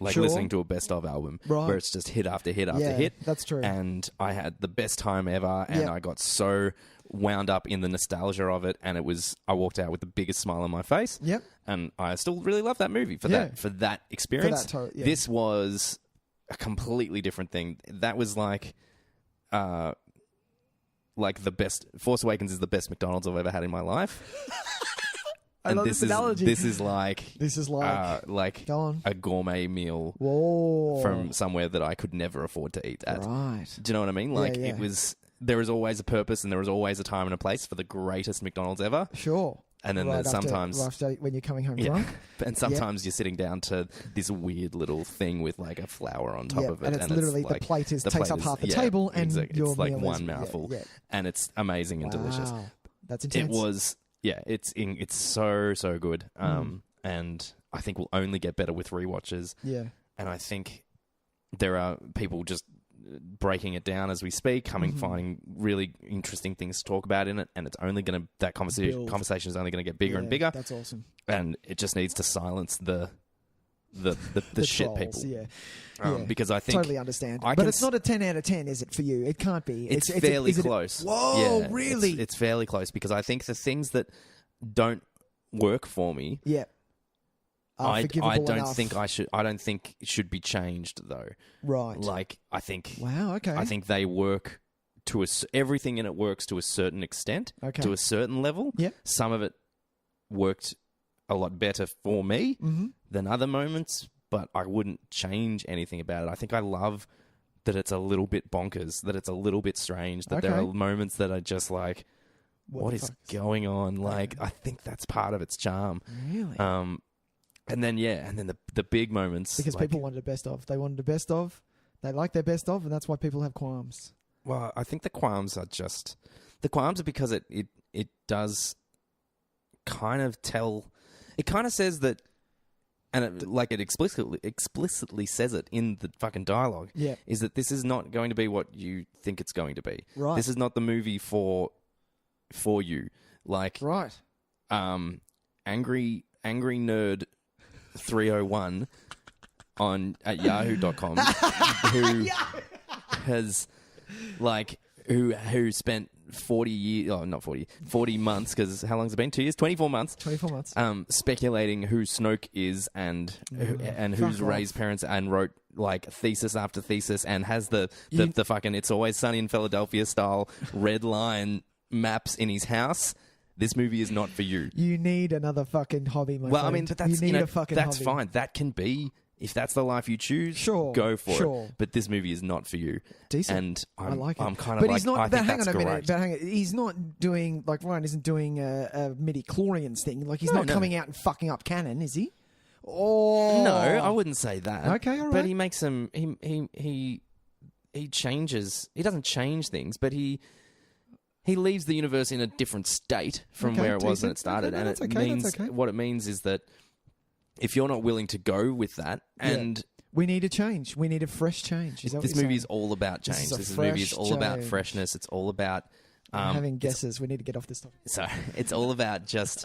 Like listening to a best of album where it's just hit after hit after hit. That's true. And I had the best time ever, and I got so wound up in the nostalgia of it, and I walked out with the biggest smile on my face. Yep. And I still really love that movie for that experience. This was a completely different thing. That was like the best. Force Awakens is the best McDonald's I've ever had in my life. I love this analogy. This is like go on. a gourmet meal from somewhere that I could never afford to eat at. Right. Do you know what I mean? Like it was. There is always a purpose, and there is always a time and a place for the greatest McDonald's ever. Sure. And then there's sometimes after when you're coming home drunk, and sometimes you're sitting down to this weird little thing with like a flower on top of it, and it's literally the plate takes up half the table, and your it's like meal one mouthful, and it's amazing and delicious. That's intense. It was. Yeah, it's so good, and I think will only get better with rewatches. Yeah, and I think there are people just breaking it down as we speak, finding really interesting things to talk about in it, and it's only going to that conversation is only going to get bigger and bigger. That's awesome. And it just needs to silence the shit trolls, people. Yeah. Because I think totally understand. But it's not a 10 out of 10, is it, for you? It can't be. It's fairly close. Whoa, really? It's fairly close because I think the things that don't work for me. Yeah. I don't think it should be changed though. Right. Like I think. Wow. Okay. I think they work to everything in it works to a certain extent, to a certain level. Yeah. Some of it worked a lot better for me than other moments, but I wouldn't change anything about it. I think I love that it's a little bit bonkers, that it's a little bit strange, that there are moments that are just like, what is going on? Like, I think that's part of its charm. Really? And then the big moments. Because like, people wanted a best of. They wanted a best of. They like their best of, and that's why people have qualms. Well, I think the qualms are because it does kind of tell. It kind of says that, and it explicitly says it in the fucking dialogue. Yeah. Is that this is not going to be what you think it's going to be. Right. This is not the movie for you. Like. Right. Angry Nerd 301 at yahoo.com who has who spent 40 months, because how long's it been? 2 years? 24 months. 24 months. Speculating who Snoke is and who's Rey's parents, and wrote like thesis after thesis, and has the fucking It's Always Sunny in Philadelphia style red line maps in his house. This movie is not for you. You need another fucking hobby, my friend. I mean, but that's, a fucking that's hobby. fine. That can be, if that's the life you choose, sure, go for sure. it. But this movie is not for you. Decent. And I like it. I'm kind of but he's not, I think hang that's on a minute. great. But hang on. He's not doing, like Ryan isn't doing a midi-chlorians thing. Like he's not coming out and fucking up canon, is he? Oh. No, I wouldn't say that. Okay, all right. But he makes some, he changes, he doesn't change things, but he leaves the universe in a different state from where it was when it started. Okay, and what it means is that if you're not willing to go with that, and we need a change. We need a fresh change. This movie is all about change. This movie is all about freshness. It's all about having guesses. We need to get off this topic. So it's all about just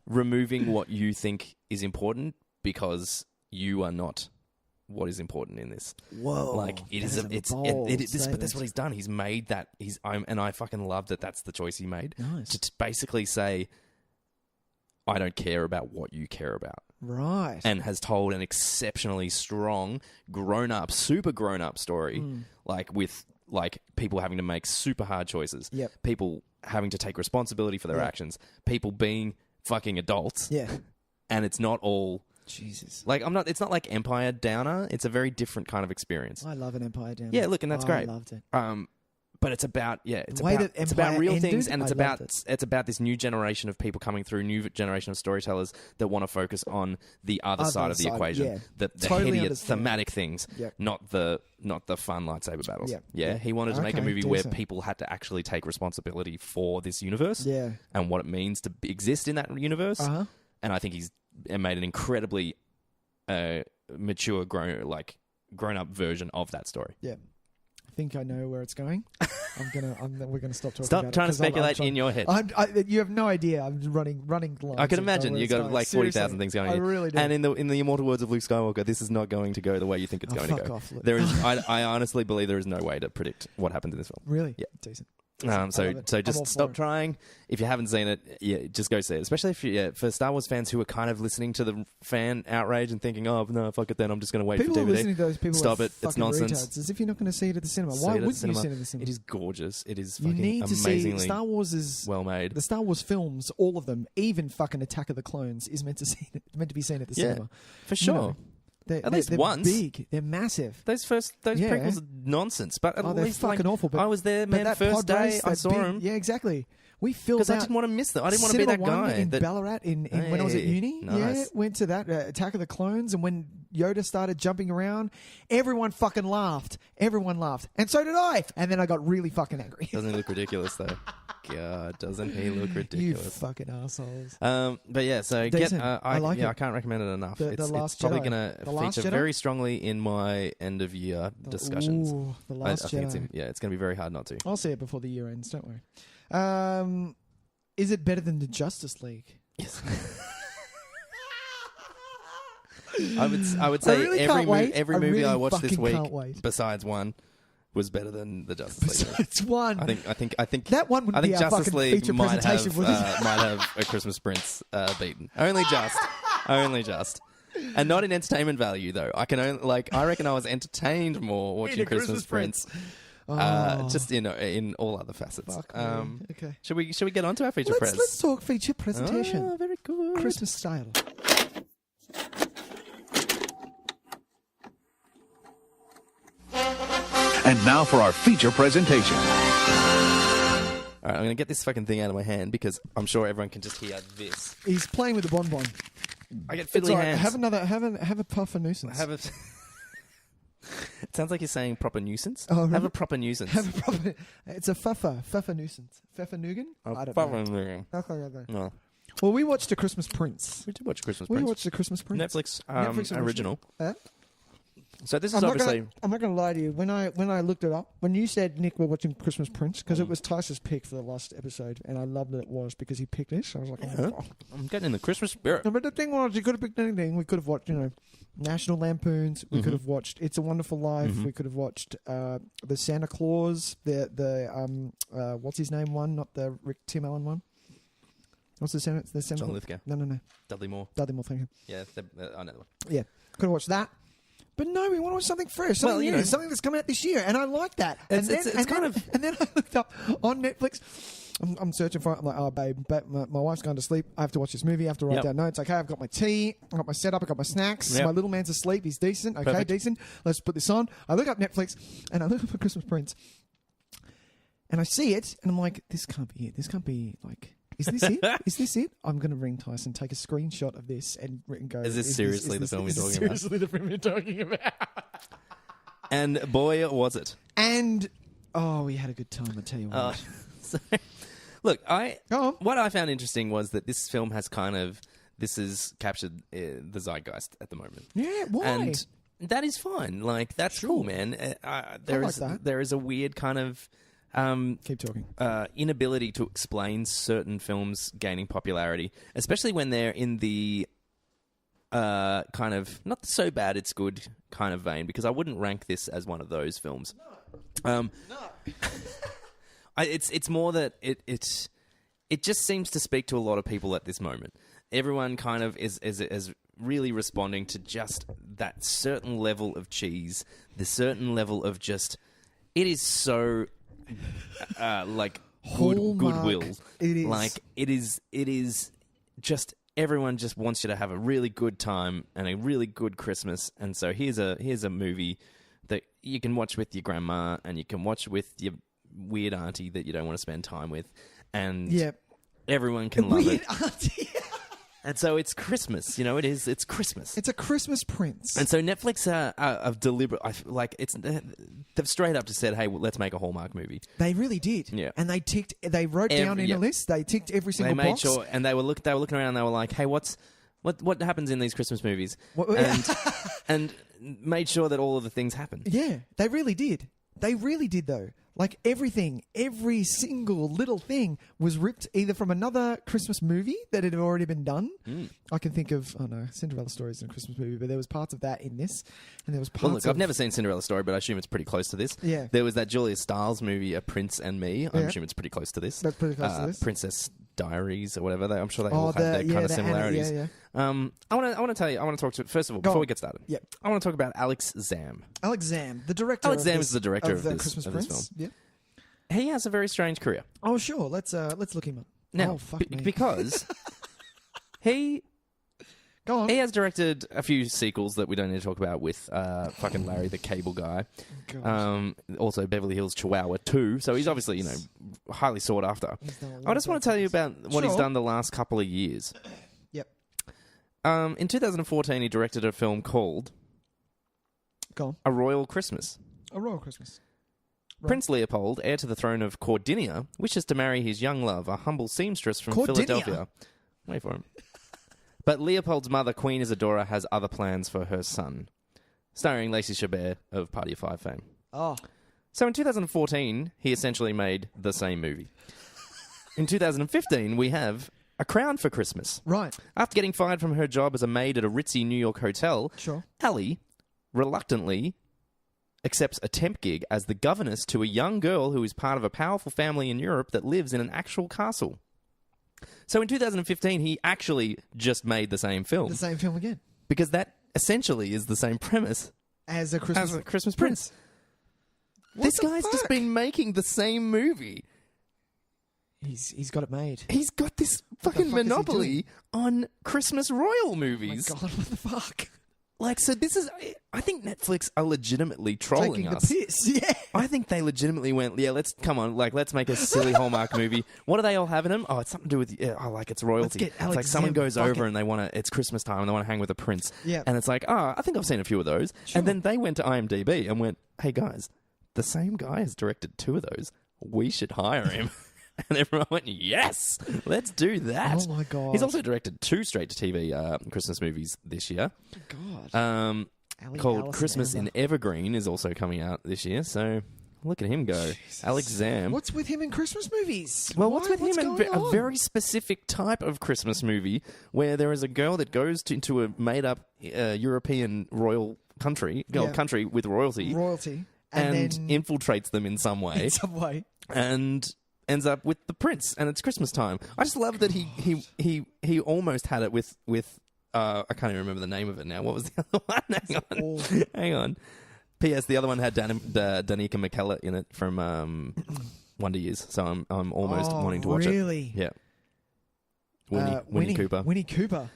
removing what you think is important because you are not what is important in this. Whoa! Like it is but that's what he's done. He's made that. And I fucking love that. That's the choice he made. Nice. To basically say, I don't care about what you care about. Right. And has told an exceptionally strong, super grown up story, with people having to make super hard choices. Yep. People having to take responsibility for their actions. People being fucking adults. Yeah. And it's not all. Jesus. It's not like Empire Downer. It's a very different kind of experience. I love an Empire Downer. Yeah, look, and that's great. I loved it. But it's about it's about real things, and it's about this new generation of people coming through, new generation of storytellers that want to focus on the other side of the equation, the totally hideous thematic things, not the fun lightsaber battles. He wanted to make a movie where people had to actually take responsibility for this universe, and what it means to exist in that universe. And I think he's made an incredibly mature, grown up version of that story. Yeah. I think I know where it's going. We're gonna stop talking. Stop trying to speculate in your head. You have no idea. I'm running lines. I can imagine you got like 40,000 things going. I really do. And in the immortal words of Luke Skywalker, this is not going to go the way you think it's going to go. Off, there is. I honestly believe there is no way to predict what happens in this film. Really? Yeah. Decent. So just stop trying. If you haven't seen it, just go see it. Especially if for Star Wars fans who are kind of listening to the fan outrage and thinking, "Oh no, fuck it, then I'm just going to wait for DVD." People are listening to those people. Stop it! It's nonsense. Retards, as if you're not going to see it at the cinema. Why wouldn't you see it at the cinema? It is gorgeous. It is you fucking need to amazingly see Star Wars is well made. The Star Wars films, all of them, even fucking Attack of the Clones, is meant to be seen at the cinema. For sure. You know, at least they're once. Big. They're massive. Those prequels are nonsense, but at they're least fucking awful. But I was there, man. That First day I saw him. Yeah, exactly. We filled out because I didn't want to miss them. I didn't want to be that guy in Ballarat when I was at uni. Nice. Yeah, went to that Attack of the Clones, and when Yoda started jumping around, everyone fucking laughed. Everyone laughed, and so did I. And then I got really fucking angry. Doesn't it look ridiculous though? God, doesn't he look You ridiculous? fucking assholes. But yeah, so Decent. I like it. I can't recommend it enough. The It's Last probably Jedi. going The to Last feature Jedi? very strongly in my end of year discussions. Ooh, The I Last think Jedi. it's going to be very hard not to. I'll see it before the year ends. Don't worry. Is it better than the Justice League? Yes. I would say really can't wait. every I movie really I watched this fucking week, can't wait. besides one, was better than the Justice League. It's one. I think That one would I think be our Justice fucking League feature might presentation. have a Christmas Prince beaten. Only just. And not in entertainment value though. I reckon I was entertained more watching a Christmas Christmas Prince. Oh. Just in all other facets. Fuck me. Okay. Should we get on to our feature press? Let's talk feature presentation. Oh, very good. Christmas style. And now for our feature presentation. All right, I'm going to get this fucking thing out of my hand because I'm sure everyone can just hear this. He's playing with the bonbon. I get It's fiddly all right. hands. Have a puff for nuisance. It sounds like you're saying proper nuisance. Oh, really? Have a proper nuisance. Have a proper. It's a fuffer nuisance. Fuffernugan? I don't know. Okay. No. Well, we watched A Christmas Prince. We did watch Christmas We Prince. watched A Christmas Prince. Netflix original. So this is I'm not obviously... going to lie to you. When I looked it up, when you said, Nick, we're watching Christmas Prince, because it was Tys's pick for the last episode, and I loved that it was because he picked this. I was like, oh. I'm getting in the Christmas spirit. No, but the thing was, you could have picked anything. We could have watched, National Lampoons. We could have watched It's a Wonderful Life. We could have watched the Santa Claus, the what's his name one, not the Rick Tim Allen one. What's the Santa? John Lithgow. No. Dudley Moore. Dudley Moore, thank you. Yeah, I know the one. Yeah, could have watched that. But no, we want to watch something fresh, something new, something that's come out this year, and I like that. And then I looked up on Netflix. I'm searching for it. I'm like, oh, babe, but my wife's gone to sleep. I have to watch this movie. I have to write down notes. Okay, I've got my tea. I've got my setup. I've got my snacks. Yep. My little man's asleep. He's decent. Okay, Perfect. decent. Let's put this on. I look up Netflix, and I look up for Christmas Prince, and I see it, and I'm like, this can't be it. This can't be like... Is this it? Is this it? I'm going to ring Tyson, take a screenshot of this, and go. Is this seriously the film you're talking about? Seriously, the film you're talking about. And boy, was it. And we had a good time. I tell you what. So, look, Go on. what I found interesting was that this film has this has captured the zeitgeist at the moment. Yeah, why? And that is fine. Like that's cool, man. There is a weird kind of. Keep talking. Inability to explain certain films gaining popularity, especially when they're in the kind of not so bad it's good kind of vein, because I wouldn't rank this as one of those films. No. It's more that it just seems to speak to a lot of people at this moment. Everyone kind of is really responding to just that certain level of cheese, the certain level of just it is so. Like goodwill. It is. Like it is just everyone just wants you to have a really good time and a really good Christmas. And so here's a movie that you can watch with your grandma and you can watch with your weird auntie that you don't want to spend time with, and everyone can love weird it. Auntie. And so it's Christmas, it's Christmas. It's a Christmas Prince. And so Netflix are deliberate, they've straight up just said, hey, let's make a Hallmark movie. They really did. Yeah. And they wrote down in a list, they ticked every single box. They made sure, and they were looking around and they were like, hey, what happens in these Christmas movies? And made sure that all of the things happen. Yeah, they really did. They really did, though. Like everything, every single little thing was ripped either from another Christmas movie that had already been done. I can think of, Cinderella Story is a Christmas movie, but there was parts of that in this, and there was parts. Well, look, I've never seen Cinderella Story, but I assume it's pretty close to this. Yeah. There was that Julia Stiles movie, A Prince and Me. I assume it's pretty close to this. That's pretty close to this. Princess Diaries or whatever. I'm sure they all have their kind of similarities. I want to tell you. I want to talk to first of all before we get started. Yeah. I want to talk about Alex Zam. Alex Zam, the director. Alex Zam is the director of this Christmas Prince. Prince. Yeah. He has a very strange career. Oh, sure. Let's look him up. Now, fuck me. because he Go on. He has directed a few sequels that we don't need to talk about with fucking Larry the Cable Guy. Also Beverly Hills Chihuahua 2. So he's obviously, highly sought after. I just want to tell you about what he's done the last couple of years. Yep. In 2014, he directed a film called Go on. A Royal Christmas. A Royal Christmas. Prince Leopold, heir to the throne of Cordinia, wishes to marry his young love, a humble seamstress from Philadelphia. Wait for him. But Leopold's mother, Queen Isadora, has other plans for her son. Starring Lacey Chabert of Party of Five fame. Oh. So in 2014, he essentially made the same movie. In 2015, we have A Crown for Christmas. Right. After getting fired from her job as a maid at a ritzy New York hotel, Allie reluctantly accepts a temp gig as the governess to a young girl who is part of a powerful family in Europe that lives in an actual castle. So in 2015, he actually just made the same film. The same film again. Because that essentially is the same premise as a Christmas Prince. This guy's just been making the same movie. He's got it made. He's got this fucking monopoly on Christmas royal movies. Oh my God, what the fuck? Like, so this is... I think Netflix are legitimately trolling us. Taking the piss, yeah. I think they legitimately went, let's make a silly Hallmark movie. What do they all have in them? Oh, it's something to do with... it's royalty. It's like someone goes over and they want to... It's Christmas time and they want to hang with a prince. Yeah. And it's like, I think I've seen a few of those. Sure. And then they went to IMDb and went, hey, guys, the same guy has directed 2 of those. We should hire him. And everyone went, yes, let's do that. Oh, my God. He's also directed 2 straight-to-TV Christmas movies this year. Oh, God. Called Christmas in Evergreen is also coming out this year. So look at him go. Jesus. Alex Zam. What's with him in Christmas movies? Well, what's with him in a very specific type of Christmas movie where there is a girl that goes into a made-up European royal country with royalty. And infiltrates them in some way. And ends up with the prince, and it's Christmas time. I just love that he almost had it with I can't even remember the name of it now. What was the other one? Hang on. P.S. The other one had Danica McKellar in it from Wonder Years, so I'm almost wanting to watch it. Really? Yeah. Winnie Cooper. Winnie Cooper.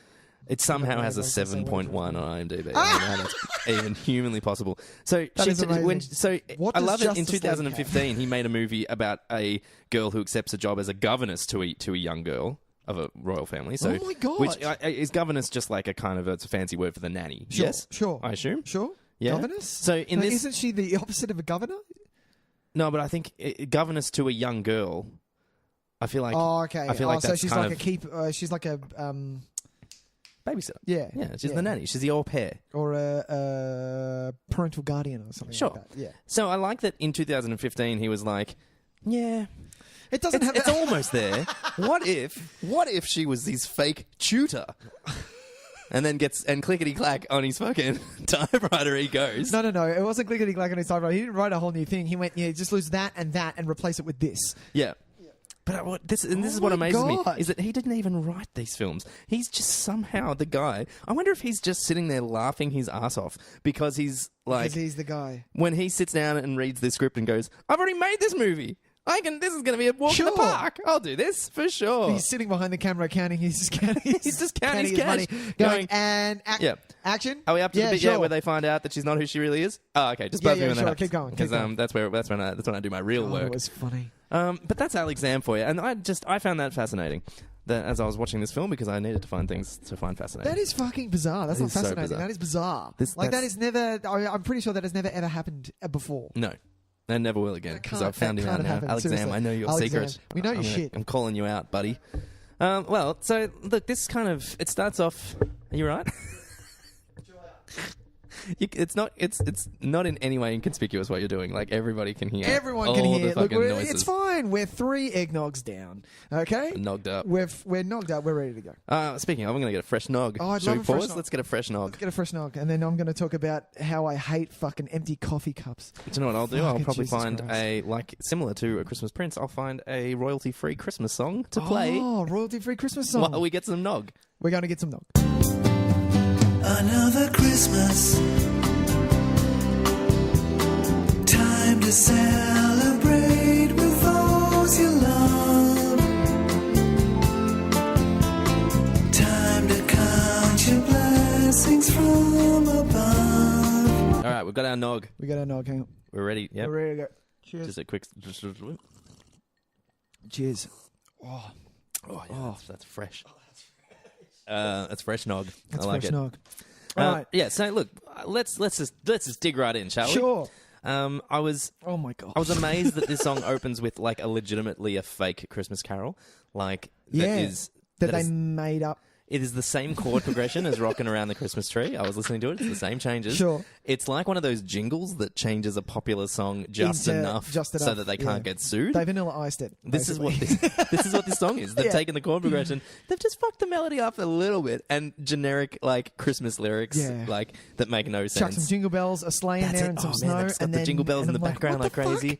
It somehow has a 7.1 on IMDb. I don't know how that's even humanly possible. So I love it. In 2015, he made a movie about a girl who accepts a job as a governess to a young girl of a royal family. So, oh my God! Which is governess just like it's a fancy word for the nanny? Sure, yes, sure. I assume. Sure. Yeah. Governess. So isn't she the opposite of a governor? No, but I think governess to a young girl. I feel like. Oh, okay. I feel like so that's she's kind like of, a keep. She's like a babysitter. Yeah. Yeah, she's the nanny. She's the au pair. Or a parental guardian or something like that. Yeah. So I like that in 2015 he was like, yeah, it doesn't have... It's almost there. What if she was his fake tutor? And then clickety-clack on his fucking typewriter he goes. No. It wasn't clickety-clack on his typewriter. He didn't write a whole new thing. He went, just lose that and replace it with this. Yeah. But this is what amazes me, is that he didn't even write these films. He's just somehow the guy. I wonder if he's just sitting there laughing his ass off because he's like... Because he's the guy. When he sits down and reads the script and goes, I've already made this movie. This is going to be a walk in the park. I'll do this for sure. He's sitting behind the camera counting his cash. Money. Going, and action. Are we up to the bit yet where they find out that she's not who she really is? Oh, okay. Just buzz me when that happens. Keep going. Because that's when I do my real work. It was funny. But that's Alex Zam for you, and I found that fascinating. That as I was watching this film because I needed to find things to find fascinating. That is fucking bizarre. That's not fascinating. So bizarre. That is bizarre. That is never. I'm pretty sure that has never ever happened before. No. And never will again, because I've found him out now. Alex Zam, I know your secret. We know your shit. I'm calling you out, buddy. So, look, this kind of... It starts off... Are you right? It's not in any way inconspicuous what you're doing. Like, everybody can hear. Everyone can hear. The fucking noises. It's fine. We're 3 eggnogs down. Okay? Nogged up. We're nogged up. We're ready to go. Speaking of, I'm going to get a fresh nog. Oh, I'd Shall love we a fresh pause? nog. Let's get a fresh nog. Let's get a fresh nog. And then I'm going to talk about how I hate fucking empty coffee cups. Do you know what I'll do? I'll probably find similar to A Christmas Prince, I'll find a royalty-free Christmas song to play. Oh, royalty-free Christmas song. While we get some nog. We're going to get some nog. Another Christmas. Time to celebrate with those you love. Time to count your blessings from above. All right, we've got our nog. We got our nog. Hang on. We're ready. Yep. We're ready to go. Cheers. Just a quick... Cheers. Oh, yeah, that's fresh. That's fresh nog. That's I like fresh it. nog. All right. Yeah. So look, let's just dig right in, shall we? Sure. I was Oh my god. I was amazed that this song opens with like a legitimately a fake Christmas carol, like that they is made up. It is the same chord progression as Rockin' Around the Christmas Tree. I was listening to it. It's the same changes. Sure. It's like one of those jingles that changes a popular song just enough so that they can't get sued. They Vanilla Iced it. This is what this song is. They've taken the chord progression. They've just fucked the melody up a little bit and generic like Christmas lyrics like that make no sense. Chuck some jingle bells, a sleigh in there, and some snow, and then the jingle bells in the background like crazy. Fuck?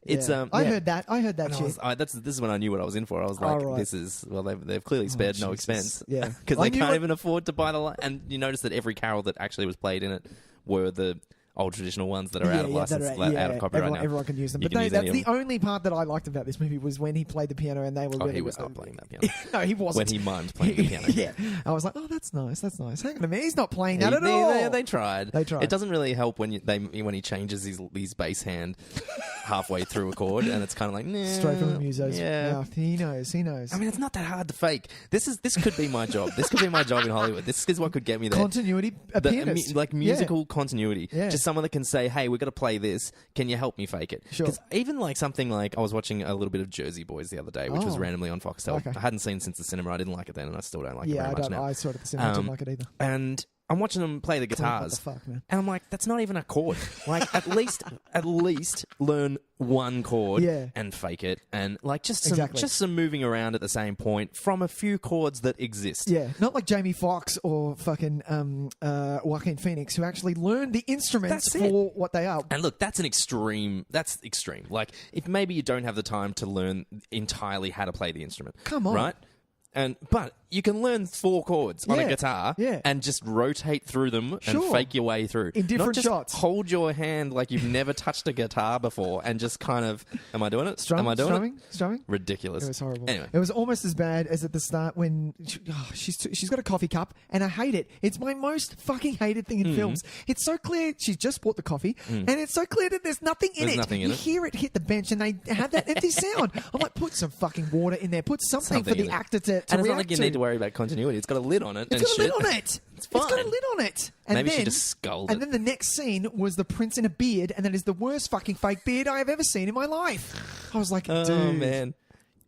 It's I heard that. I heard that shit. This is when I knew what I was in for. I was like, this is they've clearly spared no expense. Yeah, because they can't even afford to buy the. And you notice that every carol that actually was played in it were the old traditional ones that are out of license, out of copyright now. Everyone can use them. But that's the only part that I liked about this movie was when he played the piano and they were. He was not playing that piano. No, he wasn't. When he mimed playing the piano. Yeah, I was like, oh, that's nice. That's nice. Hang on a minute, he's not playing that at all. They tried. It doesn't really help when he changes his bass hand halfway through a chord, and it's kind of like straight from the muso's mouth. He knows. I mean, it's not that hard to fake. This could be my job. This could be my job in Hollywood. This is what could get me there. Continuity, a pianist. Like musical continuity. Yeah. Just someone that can say, hey, we've got to play this. Can you help me fake it? Sure. Because even like something like, I was watching a little bit of Jersey Boys the other day, which was randomly on Foxtel. Okay. I hadn't seen since the cinema. I didn't like it then, and I still don't like it very much now. I saw it at the cinema. I didn't like it either. And I'm watching them play the guitars. What the fuck, man? And I'm like, that's not even a chord. Like, at least learn one chord and fake it, and like just some moving around at the same point from a few chords that exist. Yeah, not like Jamie Foxx or fucking Joaquin Phoenix, who actually learned the instruments for what they are. And look, that's extreme. Like, if maybe you don't have the time to learn entirely how to play the instrument. Come on. Right? But you can learn 4 chords on a guitar and just rotate through them and fake your way through. In different Not just shots. Hold your hand like you've never touched a guitar before and just kind of, am I doing it? Strumming? Ridiculous. It was horrible. Anyway. It was almost as bad as at the start when she's got a coffee cup and I hate it. It's my most fucking hated thing in films. It's so clear she's just bought the coffee and it's so clear that there's nothing in it. You hear it hit the bench and they have that empty sound. I'm like, put some fucking water in there. Put something for the actor to and it's not like you need to worry about continuity. It's got a lid on it. It's got a lid on it. It's fine. It's got a lid on it. And maybe then, she just scolded. And then the next scene was the prince in a beard, and that is the worst fucking fake beard I have ever seen in my life. I was like, dude. Oh, man.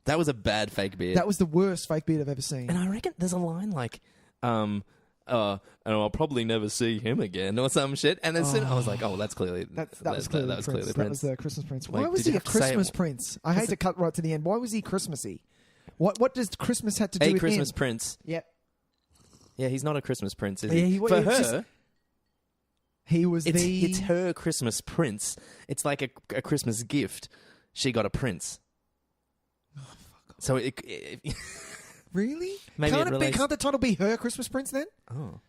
That was a bad fake beard. That was the worst fake beard I've ever seen. And I reckon there's a line like, and I'll probably never see him again, or some shit. And then I was like, oh, that's clearly that was clearly Prince. That was the Christmas Prince. Like, why was he a Christmas Prince? I hate to cut right to the end. Why was he Christmassy? What does Christmas have to do with him? A Christmas Prince. Yep. Yeah, he's not a Christmas Prince, is he? he? For her, he was it's her Christmas Prince. It's like a Christmas gift. She got a prince. Oh, fuck off. So really? Maybe can't the title be her Christmas Prince then? Oh.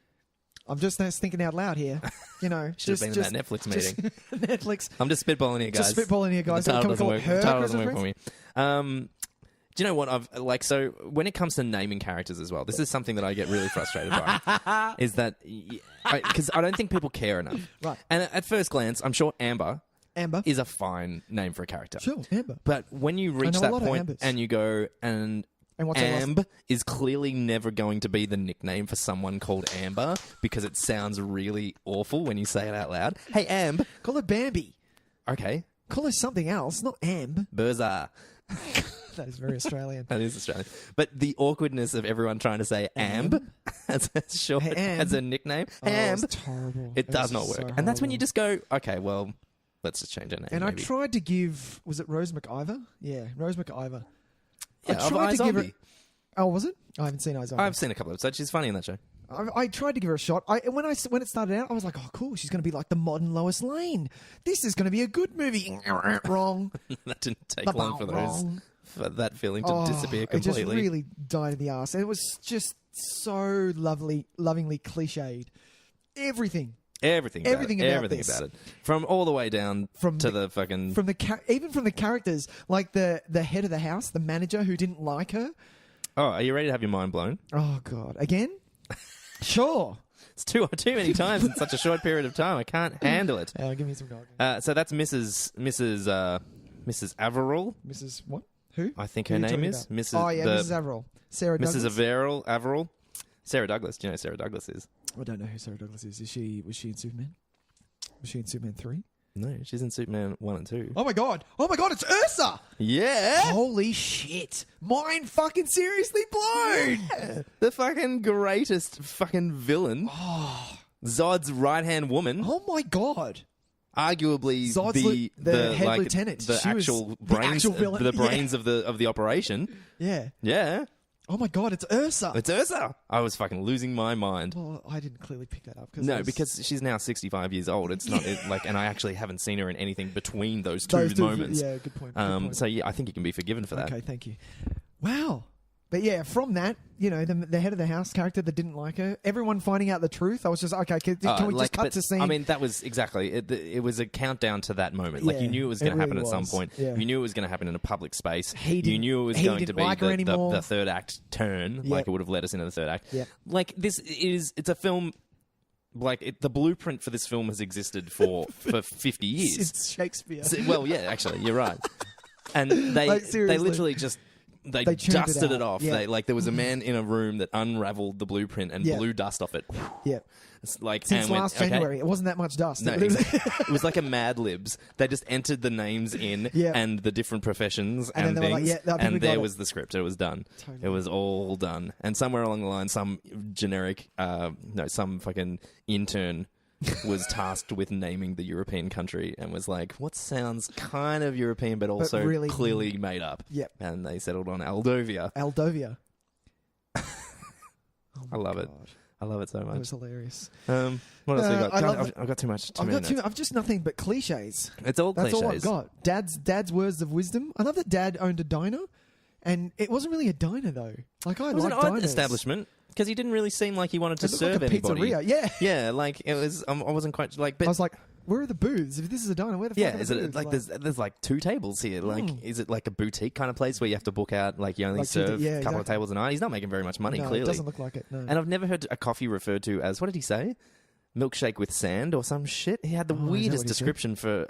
I'm just thinking out loud here. You know, should have been in that Netflix meeting. Netflix. I'm just spitballing here, guys. The title doesn't work. The title doesn't work for me. Do you know what so when it comes to naming characters as well, this is something that I get really frustrated by, is that because I don't think people care enough. Right. And at first glance, I'm sure Amber is a fine name for a character. Sure, Amber. But when you reach that point and you go and Amb is clearly never going to be the nickname for someone called Amber because it sounds really awful when you say it out loud. Hey, Amb. Call her Bambi. Okay. Call her something else, not Amb. Burzar. That is very Australian. That is Australian. But the awkwardness of everyone trying to say Amb as a nickname. Amb. It's horrible. It does not work. And that's when you just go, okay, well, let's just change her name. And maybe. I tried to give, was it Rose McIver? Yeah, Rose McIver. Yeah, I tried to give her. Oh, was it? I haven't seen Izombie. I've seen a couple of episodes. She's funny in that show. I tried to give her a shot. When it started out, I was like, "Oh, cool! She's going to be like the modern Lois Lane. This is going to be a good movie." Wrong. That didn't take long for that feeling to disappear completely. It just really died in the arse. And it was just so lovingly cliched. Everything about this. From all the way down to the fucking even from the characters, like the head of the house, the manager who didn't like her. Oh, are you ready to have your mind blown? Oh God, again? Sure. It's too many times in such a short period of time. I can't handle it. Give me some dog. So that's Mrs. Averill. Mrs. What? Who? I think her name is Mrs. Oh yeah, Mrs. Averill. Sarah Douglas. Mrs. Averill. Sarah Douglas. Do you know who Sarah Douglas is? I don't know who Sarah Douglas is. Was she in Superman? Was she in Superman 3? No, she's in Superman 1 and 2. Oh my god, it's Ursa! Yeah! Holy shit. Mind fucking seriously blown! Yeah. The fucking greatest fucking villain. Zod's right-hand woman. Oh my god. Arguably Zod's the head lieutenant. The She was actual the brains, actual villain. the brains of the operation. Yeah. Yeah. Oh my god, it's Ursa! It's Ursa. I was fucking losing my mind. Well, I didn't clearly pick that up. Because she's now 65 years old. It's not and I actually haven't seen her in anything between those two Those two- moments. yeah, good point, good point. So yeah, I think you can be forgiven for that. Okay, thank you. Wow. But yeah, from that, the head of the house character that didn't like her, everyone finding out the truth, I was just, okay, can we just cut to scene? I mean, that was exactly, it was a countdown to that moment. Like, Yeah, you knew it was going to happen really at some was. point. Yeah. You knew it was going to happen in a public space. He You knew it was he going didn't to be like her anymore. the third act turn. Like, it would have led us into the third act. Yeah. Like, it's a film, like, the blueprint for this film has existed for 50 years. It's Shakespeare. Well, yeah, actually, you're right. And they Like, seriously. literally just... They tuned it dusted it out. off. Yeah. There was a man in a room that unraveled the blueprint and Yeah. blew dust off it. Yeah. It's like Since and went, last okay. January, it wasn't that much dust. No, It was- it was like a Mad Libs. They just entered the names in Yeah. and the different professions And and, then they were like, things, yeah, I think we and got there it. was the script. It was done. Totally. It was all done. And somewhere along the line, some generic, some fucking intern was tasked with naming the European country and was like, what sounds kind of European but also really- clearly made up? Yep. And they settled on Aldovia. Aldovia. I love it. God. I love it so That was much. hilarious. What else have we got? I God, love I've got too much. I've just nothing but cliches. It's all That's cliches. all I've got. Dad's words of wisdom. I love that Dad owned a diner, and it wasn't really a diner though. Like I It was like an odd diners. establishment because he didn't really seem like he wanted to It looked serve like a anybody. pizzeria. Yeah. Yeah, like it was. I wasn't quite like. But I was like, where are the booths? If this is a diner, where the fuck yeah, are the is it booths? like there's like two tables here? Like, is it like a boutique kind of place where you have to book out? Like you only Like serve yeah, a couple of exactly. tables a night. He's not making very much money. No, Clearly, it doesn't look like it. No. And I've never heard a coffee referred to as, what did he say? Milkshake with sand or some shit. He had the Oh, is that weirdest what he said? description for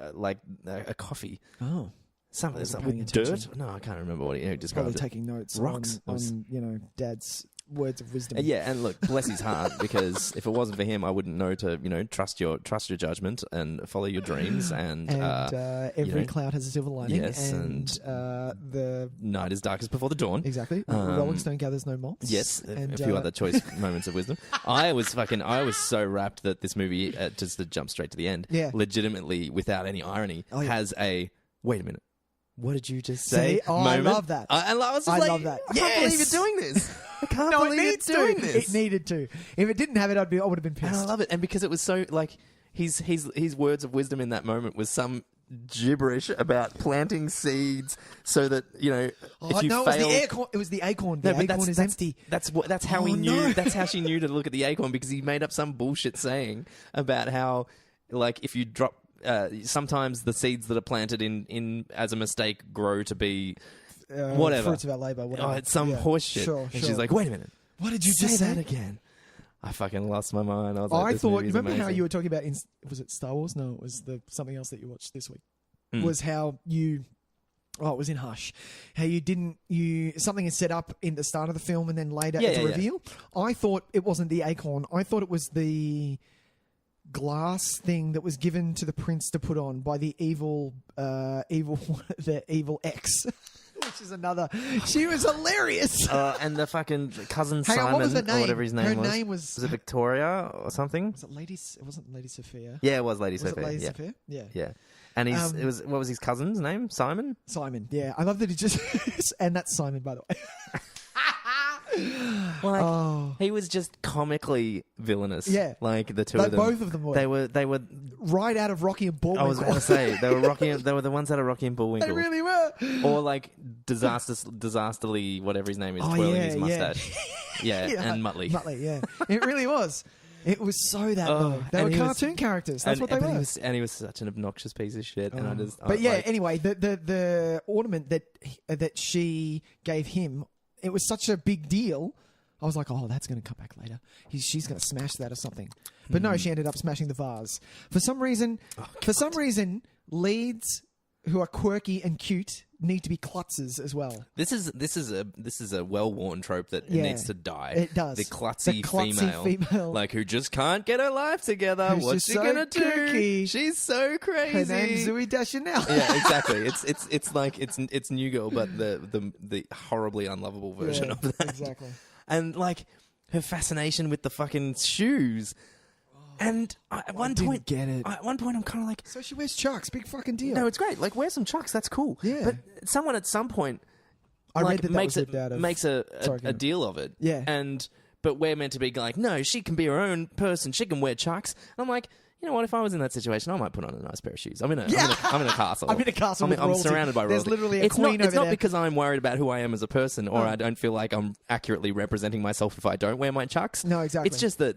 a coffee. Oh, Something wasn't with paying dirt. attention. No, I can't remember what he described. probably it. taking notes. Rocks. on Dad's words of wisdom. Yeah, and look, bless his heart, because if it wasn't for him, I wouldn't know to trust your judgment and follow your dreams. And every cloud has a silver lining. yes, and the night is darkest before the dawn. exactly. Rolling Stone gathers no moths. Yes, and a few other choice moments of wisdom. I was so rapt that this movie, just to jump straight to the end, Yeah. legitimately, without any irony, Oh, yeah. has a wait a minute. What did you just say? See? Oh, I moment. love that. I was just I like, love that. I can't believe Yes. you're doing this. I can't No, it believe needs you're doing to. this. It needed to. If it didn't have it, I would have been And I pissed. love it. And because it was so, like, his words of wisdom in that moment was some gibberish about planting seeds so that, if you no, fail... it was the acorn. The No, but acorn is empty. That's how Oh, he knew. no. That's how she knew to look at the acorn, because he made up some bullshit saying about how, like, if you drop... sometimes the seeds that are planted in as a mistake grow to be... whatever. Fruits of our labour. Whatever. Oh, it's some horse shit. Sure, and sure. she's like, wait a minute. what did you Say just that say? again. I fucking lost my mind. I was like, I this thought. movie's Remember how amazing. you were talking about? Was it Star Wars? No, it was something else that you watched this week. Mm. Was how you. Oh, it was in Hush. How something is set up in the start of the film and then later Yeah, it's a yeah, yeah. reveal. I thought it wasn't the acorn. I thought it was the glass thing that was given to the prince to put on by the evil ex. Which is another. She was hilarious. And the fucking cousin Hang on, Simon, what was her or name? whatever his name Her was. name was- Was it Victoria or something? Was it Lady? It wasn't Lady Sophia. Yeah, it was Lady Was Sophia. it Lady yeah. Sophia? Yeah. Yeah. And what was his cousin's name? Simon? Simon. Yeah, I love that he just. And that's Simon, by the way. Like, Oh. he was just comically villainous. Yeah. Like the two But of them. both of them were. They were. Right out of Rocky and Bullwinkle. I was going to say they were Rocky. They were the ones out of Rocky and Bullwinkle. They really were. Or like disasterly, whatever his name is, Oh, twirling yeah, his yeah. mustache. Yeah, Yeah, and Muttley. Muttley, yeah. It really was. It was so that Oh, though. They and were he was- cartoon characters. That's what they but were. He was such an obnoxious piece of shit. And I just. But yeah, like, anyway, the ornament that she gave him, it was such a big deal. I was like, oh, that's going to come back later. She's going to smash that or something. But no, she ended up smashing the vase. For some reason, Leeds who are quirky and cute need to be klutzes as well. This is a well-worn trope that Yeah, needs to die. it does. The klutzy, klutzy female. like who just can't get her life together. Who's What's just she so gonna do? kooky. She's so crazy. Her name's Zooey Deschanel. Yeah, exactly. It's like it's New Girl, but the horribly unlovable version Yeah, of that. exactly. And like her fascination with the fucking shoes. And at one didn't point, get it. At one point, I'm kind of like, So she wears Chucks. Big fucking deal. no, it's great. Like, wear some Chucks. That's cool. Yeah. But someone at some point, I like, read that makes was ripped out of... makes Sorry, a deal of it. Yeah. But we're meant to be like, no, she can be her own person. She can wear Chucks. I'm like, you know what? If I was in that situation, I might put on a nice pair of shoes. I'm in a castle. I'm in a castle with I'm royalty. surrounded by There's royalty. literally a it's queen not, It's over not there. because I'm worried about who I am as a person, or I don't feel like I'm accurately representing myself if I don't wear my Chucks. No, exactly. It's just that.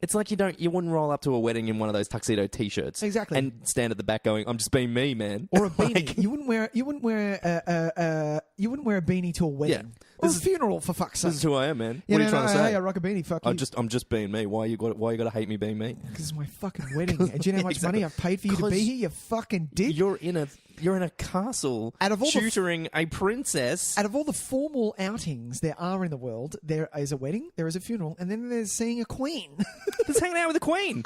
It's like you wouldn't roll up to a wedding in one of those tuxedo T-shirts, Exactly. and stand at the back going, "I'm just being me, man," Or a beanie. Like, you wouldn't wear a beanie to a wedding. Yeah. Or This a is- funeral, for fuck's sake. this is who I am, man. Yeah, What are you trying to say? Hey, I rock a beanie. Fuck you. I'm just being me. Why you got to hate me being me? Because it's my fucking wedding. And do you know how much Exactly. money I've paid for you to 'Cause be here? You fucking dick. You're in a castle Out of all the tutoring a princess. Out of all the formal outings there are in the world, there is a wedding, there is a funeral, and then there's seeing a queen. That's hanging out with the queen.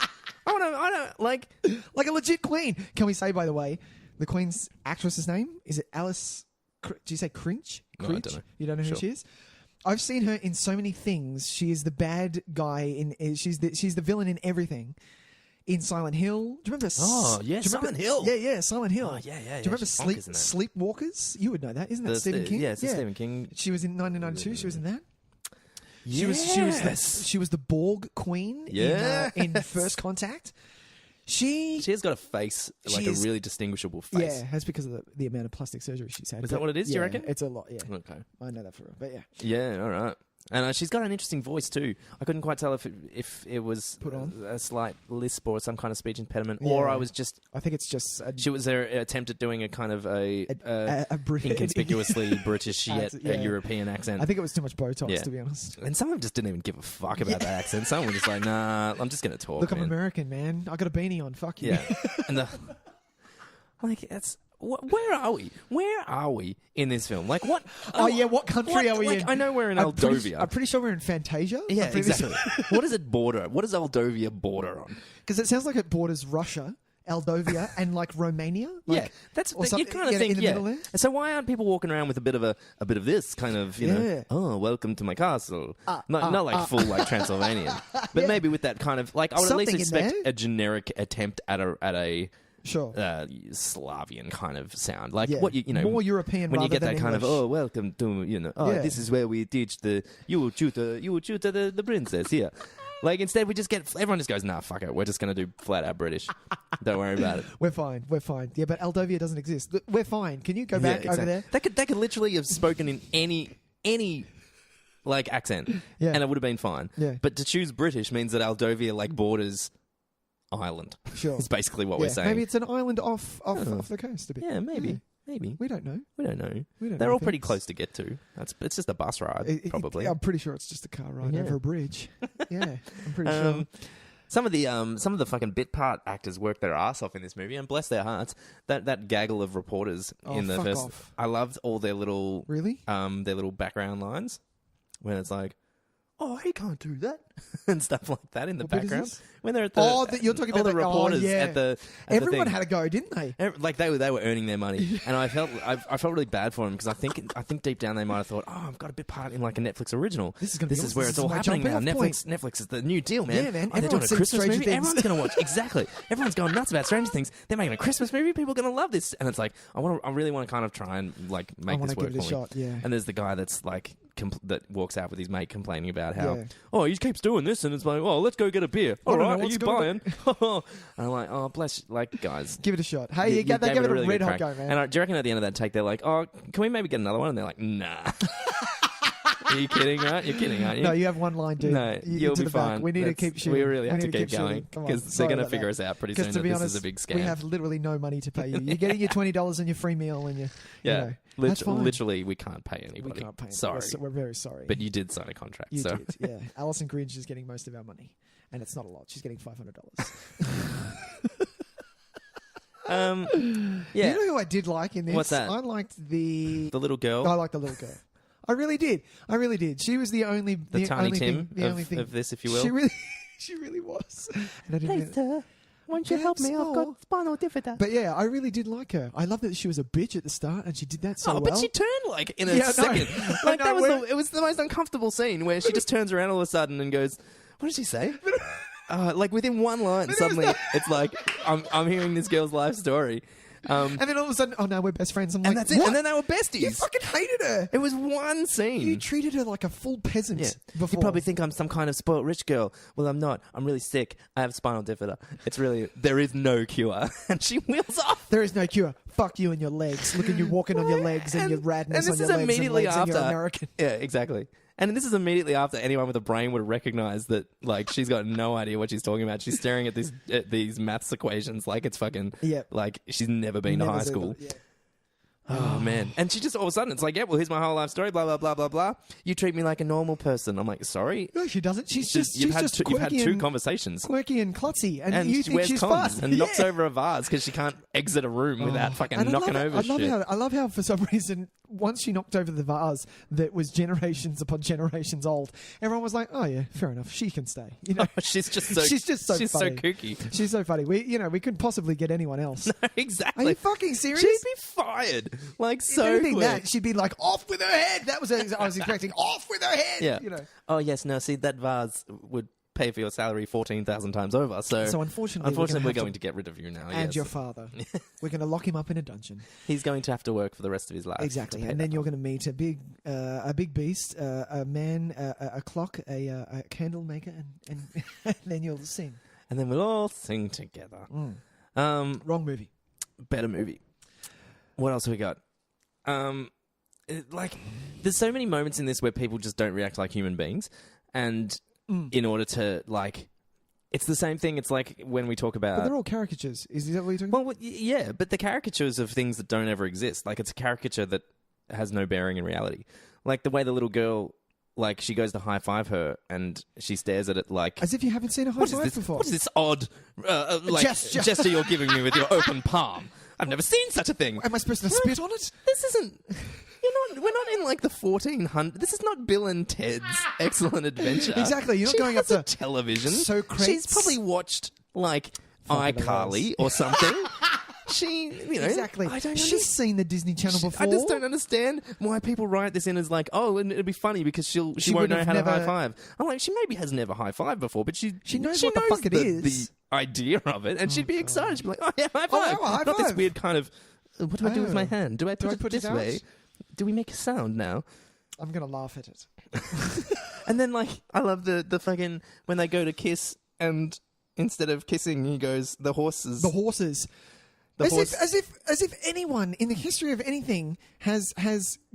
I don't like. Like a legit queen. Can we say, by the way, the queen's actress's name? Is it Alice... Do you say Crinch? No, I don't know. You don't know who Sure. she is? I've seen her in so many things. She is the bad guy in... She's the villain in everything. In Silent Hill. Do you remember... Oh, yeah, do you remember- Silent Hill. Yeah, Silent Hill. Oh, yeah. Do you remember She's bonkers in that. Sleepwalkers? You would know that. Isn't that Stephen King? Yeah, it's a Stephen King. She was in 1992. She was in that. Yes. She was the Borg queen Yes. in First Contact. She She has got a face, like She a is- really distinguishable face. yeah, that's because of the amount of plastic surgery she's had. Is that what it is, do you Yeah, reckon? It's a lot, yeah. Okay. I know that for real, but yeah. Yeah, all right. And she's got an interesting voice too. I couldn't quite tell if it was Put on? a slight lisp or some kind of speech impediment, or Yeah. I was just. I think it's just She was there attempt at doing a kind of a inconspicuously British yet Yeah. European accent. I think it was too much Botox, Yeah. to be honest. And some of them just didn't even give a fuck about that accent. Some were just like, nah, I'm just going to talk. Look, I'm man. American, man. I got a beanie on. Fuck you. Yeah. And it's. Where are we? Where are we in this film? Like what? Oh, yeah, what country are we in? I know we're in I'm Aldovia. I'm pretty sure we're in Fantasia. Yeah, exactly. What does it border? What does Aldovia border on? Because it sounds like it borders Russia, Aldovia, and like Romania. Yeah, that's or you something, kind of in think. the Yeah. middle there. So why aren't people walking around with a bit of this kind of Yeah. know? Oh, welcome to my castle. Not like full like Transylvanian, but Yeah. maybe with that kind of like I would at least Something in expect there. a generic attempt at a Sure. Slavian kind of sound, like Yeah. what you know, More European when you rather get that than kind of English. welcome to Yeah. this is where we teach you will tutor the princess here. Like instead we just get everyone just goes nah fuck it, we're just gonna do flat out British. Don't worry about it. We're fine. Yeah, but Aldovia doesn't exist. We're fine. Can you go back over there? They could literally have spoken in any like accent, Yeah. and it would have been fine. Yeah. But to choose British means that Aldovia like borders Ireland. Sure. Is basically what Yeah, we're saying. maybe it's an island off the coast a bit. Yeah, maybe. Yeah. Maybe. We don't know. We don't know. We don't They're know all pretty things. close to get to. It's just a bus ride, probably. I'm pretty sure it's just a car ride Yeah. over a bridge. Yeah, I'm pretty sure. Some of the fucking bit part actors work their ass off in this movie, and bless their hearts. That gaggle of reporters Oh, in the fuck first, off. I loved all their little Really? their little background lines when it's like, oh, he can't do that and stuff like that in the What bit is background this? when they're at the You're talking all about the reporters yeah. at the Everyone thing. had a go, didn't they? Like they were earning their money, and I felt really bad for them because I think deep down they might have thought, oh, I've got a bit part in like a Netflix original. This is gonna be awesome. where This it's is all my happening now. jumping off Netflix is the new deal, man. Yeah, man. Oh, they're doing Everyone's a seen Christmas Stranger movie. Things. Everyone's going to watch. Exactly. Everyone's going nuts about Stranger Things. They're making a Christmas movie. People are going to love this, and it's like I really want to kind of try and like make wanna this work give it a for me. shot, yeah. And there's the guy that's like that walks out with his mate complaining about how Yeah. oh he keeps doing this, and it's like oh let's go get a beer. All don't know right, are what's you going buying? And I'm like oh bless like guys. Give it a shot. Hey, they gave give it a really red good hot crack. go, man. And do you reckon at the end of that take they're like, oh, can we maybe get another one? And they're like, nah. Are you kidding, right? You're kidding, aren't you? No, you have one line, dude. No, you you'll get to be the back. fine. We need to keep shooting. We really have to need keep going shooting. Come on. because they're Sorry going to about figure that. us out pretty 'Cause soon to that be this honest, is a big scam. we have literally no money to pay you. You're getting your $20 and your free meal, and you yeah, know, that's fine. literally, we can't pay We anybody. can't pay. Sorry, We're very sorry. but you did sign a contract. You so. did, yeah. Alison Grinch is getting most of our money, and it's not a lot. She's getting $500. Yeah. You know who I did like in this? What's that? I liked the little girl. I liked the little girl. I really did. She was the only The Tiny only Tim thing, the only thing of this, if you will. She really was. And I didn't sir. Won't you help me? I've got spinal bifida. But yeah, I really did like her. I love that she was a bitch at the start, and she did that so well. But she turned like in a Yeah, I know. second. I Like know, that was where- it was the most uncomfortable scene where she just turns around all of a sudden and goes, "What did she say?" Like within one line, suddenly it's like I'm hearing this girl's life story. And then all of a sudden, oh no, we're best friends. I'm like, And that's it. what? And then they were besties. You fucking hated her. It was one scene. You treated her like a full peasant before. You probably think I'm some kind of spoiled rich girl. Well, I'm not. I'm really sick. I have spinal bifida. It's really, there is no cure. And she wheels off. There is no cure. Fuck you and your legs. Look at you walking on your legs and your radness and this on is your legs immediately and legs after. and you're American. Yeah, exactly. And this is immediately after anyone with a brain would have recognized that, like, she's got no idea what she's talking about. She's staring at these maths equations like it's fucking, like she's never been to high school. Oh, man. And she just, all of a sudden, it's like, yeah, well, here's my whole life story, blah, blah, blah, blah, blah. You treat me like a normal person. I'm like, sorry? No, she doesn't. She's You've had quirky two and conversations. quirky and klutzy. And you she think wears she's comms fast. and knocks over a vase because she can't exit a room without fucking knocking over shit. I love how, for some reason, once she knocked over the vase that was generations upon generations old, everyone was like, oh, yeah, fair enough. She can stay. You know? She's just so funny. so kooky. She's so funny. We couldn't possibly get anyone else. No, exactly. Are you fucking serious? She'd be fired. Like, so If anything, quick. that she'd be like, off with her head. That was I was expecting, off with her head. Yeah. You know. Oh, yes, no, see, that vase would pay for your salary 14,000 times over. So unfortunately, we're going to get rid of you now. and yes. your father. We're going to lock him up in a dungeon. He's going to have to work for the rest of his life. Exactly. to pay And then that you're off. going to meet a big beast, a man, a clock, a candle maker, and and then you'll sing. And then we'll all sing together. Wrong movie. Better movie. What else have we got? There's so many moments in this where people just don't react like human beings. And in order to, like, it's the same thing. It's like when we talk about... But they're all caricatures. Is that what you're talking about? Well, yeah, but the caricatures of things that don't ever exist. Like, it's a caricature that has no bearing in reality. Like, the way the little girl, like, she goes to high-five her, and she stares at it like... As if you haven't seen a high five before. What is this odd gesture you're giving me with your open palm? I've never seen such a thing. Am I supposed to spit on it? This isn't... We're not in like the 1400s. This is not Bill and Ted's Excellent Adventure. Exactly. You're not she going has up a to television. Socrates. She's probably watched like iCarly or something. Exactly. I don't She's seen the Disney Channel before. I just don't understand why people write this in as like, oh, and it'd be funny because she won't would know have how to never- high five. I'm like, she maybe has never high fived before, but she knows what the fuck it is. The idea of it, and she'd be excited. She'd be like, oh yeah, high five. high Not this five. weird kind of. What do I do with my hand? Do I put it this out? way? Do we make a sound now? I'm going to laugh at it. And then, like, I love the fucking when they go to kiss, and instead of kissing, he goes the horses. The horses. The As horse. if anyone in the history of anything has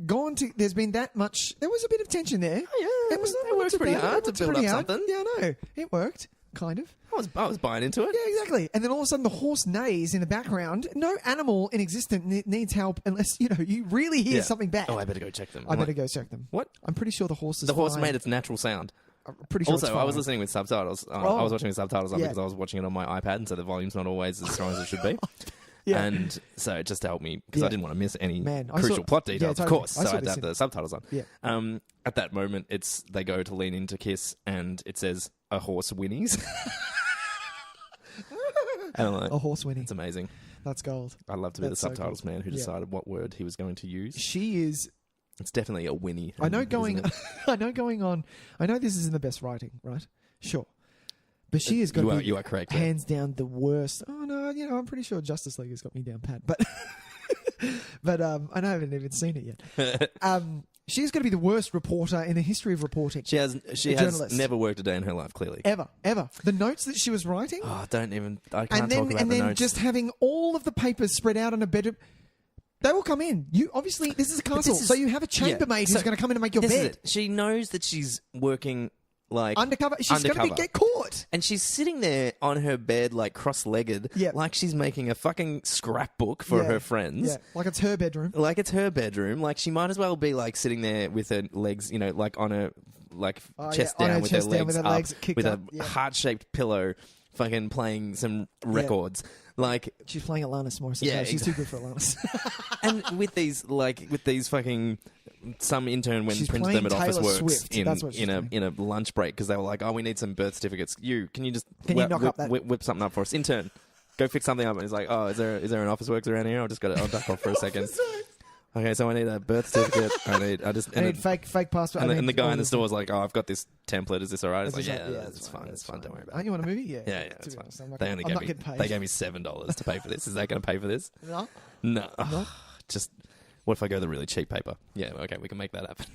gone to. There's been that much. There was a bit of tension there. Oh, yeah, it works pretty hard to build up something. Yeah, I know. It worked, kind of. I was buying into it. Yeah, exactly. And then all of a sudden, the horse neighs in the background. No animal in existence needs help unless you really hear Yeah. something bad. Oh, I better go check them. I better go check them. What? I'm pretty sure the horse is. The horse fine. made its natural sound. I'm pretty sure. Also, it's I was fine. listening with subtitles. I Oh. was watching with subtitles on Yeah. because I was watching it on my iPad, and so the volume's not always as strong as it should be. Yeah. And so just to help me, because I Yeah. didn't want to miss any Man, I crucial saw- plot yeah, details, totally. of course. I So I saw had to this have in- the subtitles on. Yeah. At that moment, they go to lean in to kiss, and it says a horse whinnies. And I'm like, A horse winning. it's amazing. That's gold. I'd love to be the That's so subtitles good. man who Yeah. decided what word he was going to use. She is. It's definitely a whinny. I know isn't going. it? I know going on. I know this isn't the best writing, right? Sure, but she has got to be you are correct. yeah. hands down the worst. Oh no, I'm pretty sure Justice League has got me down pat, but I haven't even seen it yet. She's going to be the worst reporter in the history of reporting. She has journalist. never worked a day in her life, clearly. Ever. The notes that she was writing, Oh, I can't and talk then about the notes. just having all of the papers spread out on a bedroom. They will come in. You obviously this is a castle, so you have a chambermaid who's going to come in and make your this is bed. it. She knows that she's working like Undercover. She's going to get caught. And she's sitting there on her bed, like cross-legged, Yeah. like she's making a fucking scrapbook for her friends. Yeah, like it's her bedroom. Like it's her bedroom. Like she might as well be like sitting there with her legs, like on her chest on her down with chest her down legs with her up, legs kicked with up, a yeah. heart-shaped pillow, fucking playing some records. Like, she's playing Alanis Morissette. Yeah, No, she's too good for Alanis. and with these fucking some intern when She's prints playing them at Office Taylor Works Swift. That's what she's in doing. a lunch break because they were like, oh, we need some birth certificates. Can you just knock up that- whip something up for us? Intern, go fix something up. And he's like, oh, is there an Office Works around here? I'll duck off for a second. Okay, so I need a birth certificate. I need fake passport. And the guy in the store was like, "Oh, I've got this template. Is this all right?" It's like, Is this "Yeah, right? it's fine. It's fine. Don't worry about Oh, it." you want a movie? Yeah. Yeah, To it's be honest, I'm fine. not They gonna- only I'm gave not me getting paid. they gave me $7 to pay for this. Is that going to pay for this? No. No. Just what if I go the really cheap paper? Yeah, okay, we can make that happen.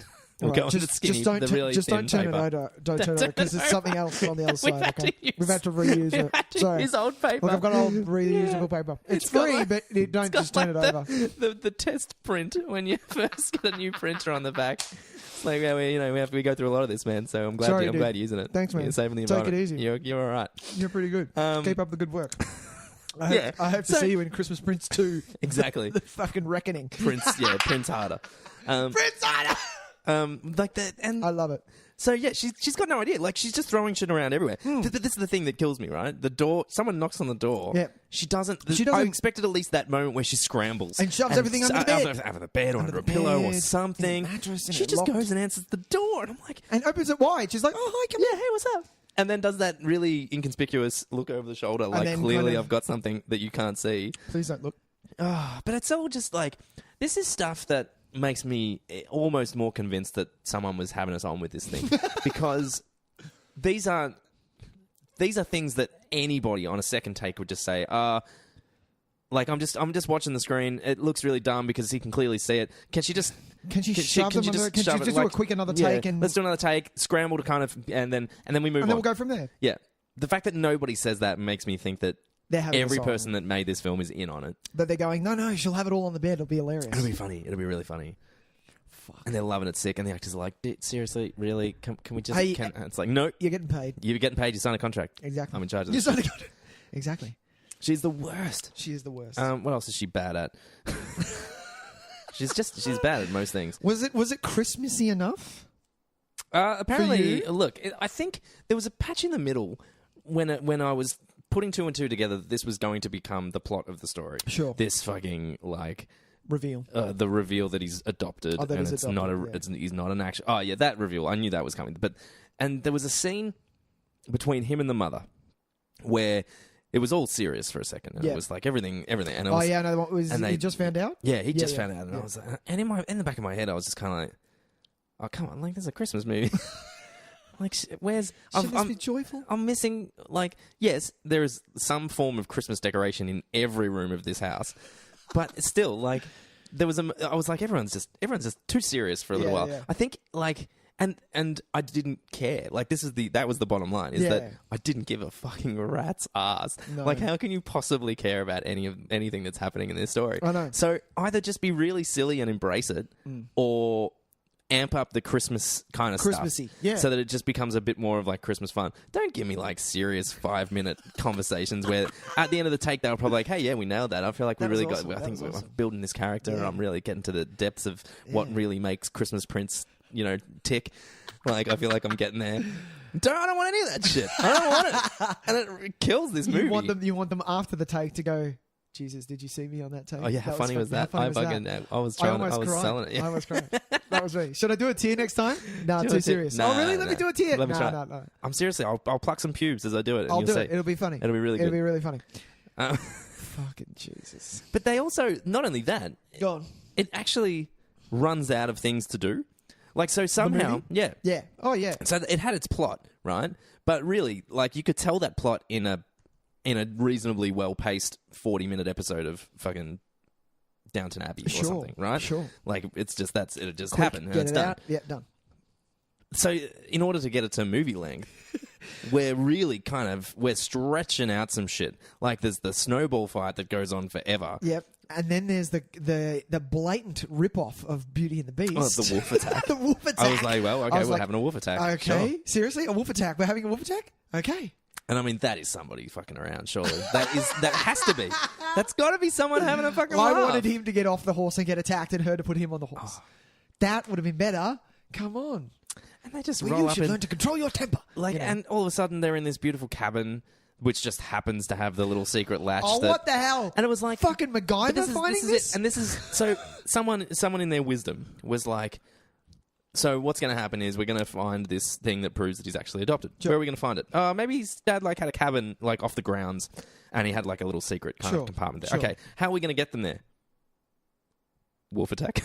We'll All right, go on the skinny, don't the really thin turn paper. it over. Don't turn it over because it's something else on the other We've side. had to Okay? use- We've had to reuse We've it. had to Sorry. use old paper. Look, I've got old reusable paper. It's got free, like- but don't got just turn it like over. The test print when you first get a new printer on the back. It's like, yeah, we go through a lot of this, man. So I'm glad Sorry, I'm dude. glad you're using it. Thanks, man. You're saving the Take it environment. easy. You're all right. You're pretty good. Keep up the good work. I hope to So- see you in Christmas Prince 2. Exactly. The fucking reckoning. Prince harder. Prince harder. Like that, and I love it. so yeah, she's got no idea. Like she's just throwing shit around everywhere. This is the thing that kills me, right? The door. Someone knocks on the door. Yep. She doesn't. She doesn't- I expected at least that moment where she scrambles And shoves everything under the bed. under the bed or under the a pillow or bed, something. in the mattress, and She it just locked. goes and answers the door, and I'm like, And opens it wide. She's like, oh, hi, come yeah, hey, what's up? And then does that really inconspicuous look over the shoulder, like then clearly kind of- I've got something that you can't see. Please don't look. But it's all just like, this is stuff that makes me almost more convinced that someone was having us on with this thing. Because these are things that anybody on a second take would just say, like, I'm just watching the screen. It looks really dumb because he can clearly see it. Can she just... Can she shove them under? Can she shove just it, do a like- quick another yeah, take and let's do another take, scramble to kind of... And then we move on. and then we'll go from there. Yeah. The fact that nobody says that makes me think that They're having every us on. person that made this film is in on it. But they're going, no, she'll have it all on the bed. It'll be hilarious. It'll be funny. It'll be really funny. Fuck. And they're loving it sick, and the actors are like, seriously, really? Can we just... Hey, it's like, no, You're getting paid. you're getting paid, you sign a contract. Exactly. I'm in charge of You this. signed a contract. Exactly. She's the worst. She is the worst. What else is she bad at? She's bad at most things. Was it Christmassy enough? Apparently, you? look, I think there was a patch in the middle when I was putting two and two together that this was going to become the plot of the story. Sure. This fucking, like... Reveal. The reveal that he's adopted, Oh, that and he's it's not adopted, yeah. he's not an action. Oh yeah, that reveal. I knew that was coming. And there was a scene between him and the mother where it was all serious for a second. And Yeah. it was like everything. And it Oh was, yeah, no. and He just found out. yeah, he just yeah, found out, and yeah. I was like, and in the back of my head, I was just kind of like, oh come on, like this is a Christmas movie. Like where's Shouldn't this be joyful? I'm missing, like, yes, there is some form of Christmas decoration in every room of this house, but still, like, I was like, everyone's just too serious for a little while. Yeah. I think, like, and I didn't care. Like, that was the bottom line, is Yeah. that I didn't give a fucking rat's ass. No. Like, how can you possibly care about anything that's happening in this story? I know. So either just be really silly and embrace it, or amp up the Christmas kind of Christmassy, stuff, yeah. so that it just becomes a bit more of like Christmas fun. Don't give me like serious 5-minute conversations where at the end of the take they were probably like, "Hey, yeah, we nailed that. I feel like we That was really awesome. got. I That think was we're awesome. building this character, and Yeah. I'm really getting to the depths of what Yeah. really makes Christmas Prince, tick." Like I feel like I'm getting there. I don't want any of that shit. I don't want it, and it kills this movie. You want them after the take to go, Jesus, did you see me on that take? Oh yeah, how funny was that? How I funny was fucking, I was I trying, I almost was cried. selling it. I Yeah. almost cried. That was me. Should I do a tear next time? No, Do too a tear. serious. Nah, Oh, really? Let me nah. do a tear. Let me try. No. I'm seriously. I'll pluck some pubes as I do it. And I'll you'll do see. it. It'll be funny. It'll be really It'll good. be really funny. Uh, Fucking Jesus. But they also, not only that, Go on. it actually runs out of things to do. Like, so somehow, movie? yeah. Yeah. Oh, yeah. So it had its plot, right? But really, like, you could tell that plot in a reasonably well-paced 40-minute episode of fucking Downton Abbey or Sure, something, right? sure. Like, it's just, it just Quick, happened and get it's it done. out. Yeah, done. So in order to get it to movie length, we're stretching out some shit. Like there's the snowball fight that goes on forever. Yep. And then there's the blatant rip-off of Beauty and the Beast. Oh, the wolf attack. The wolf attack. I was like, well, okay, I was we're like, having a wolf attack. Okay. Sure. Seriously? A wolf attack? We're having a wolf attack? Okay. And I mean, that is somebody fucking around, surely. That has to be. That's got to be someone having a fucking I laugh. wanted him to get off the horse and get attacked and her to put him on the horse. That would have been better. Come on. And they just Well, roll you up should in, learn to control your temper. like, You know? and all of a sudden they're in this beautiful cabin. which just happens to have the little secret latch. Oh, what the hell? And it was like fucking MacGyver finding this? And this is so someone in their wisdom was like, so what's going to happen is we're going to find this thing that proves that he's actually adopted. Sure. Where are we going to find it? Maybe his dad like had a cabin like off the grounds, and he had like a little secret kind of compartment there. Sure. Okay, how are we going to get them there? Wolf attack.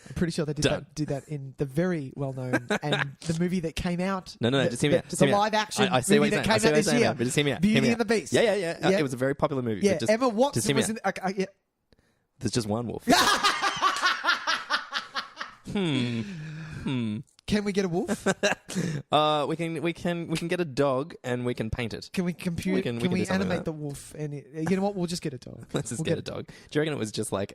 I'm pretty sure they did that in the very well known and the movie that came out. No, just hear me out. The live action I see movie what that came out this year. But just hear me out. Beauty and the Beast. Yeah. It was a very popular movie. Yeah, but just, Emma Watson was in. yeah. There's just one wolf. Can we get a wolf? We can get a dog and we can paint it. Can we compute? We Can can we do something animate like the wolf? And you know what? We'll just get a dog. Let's just We'll get a dog. Do you reckon it was just like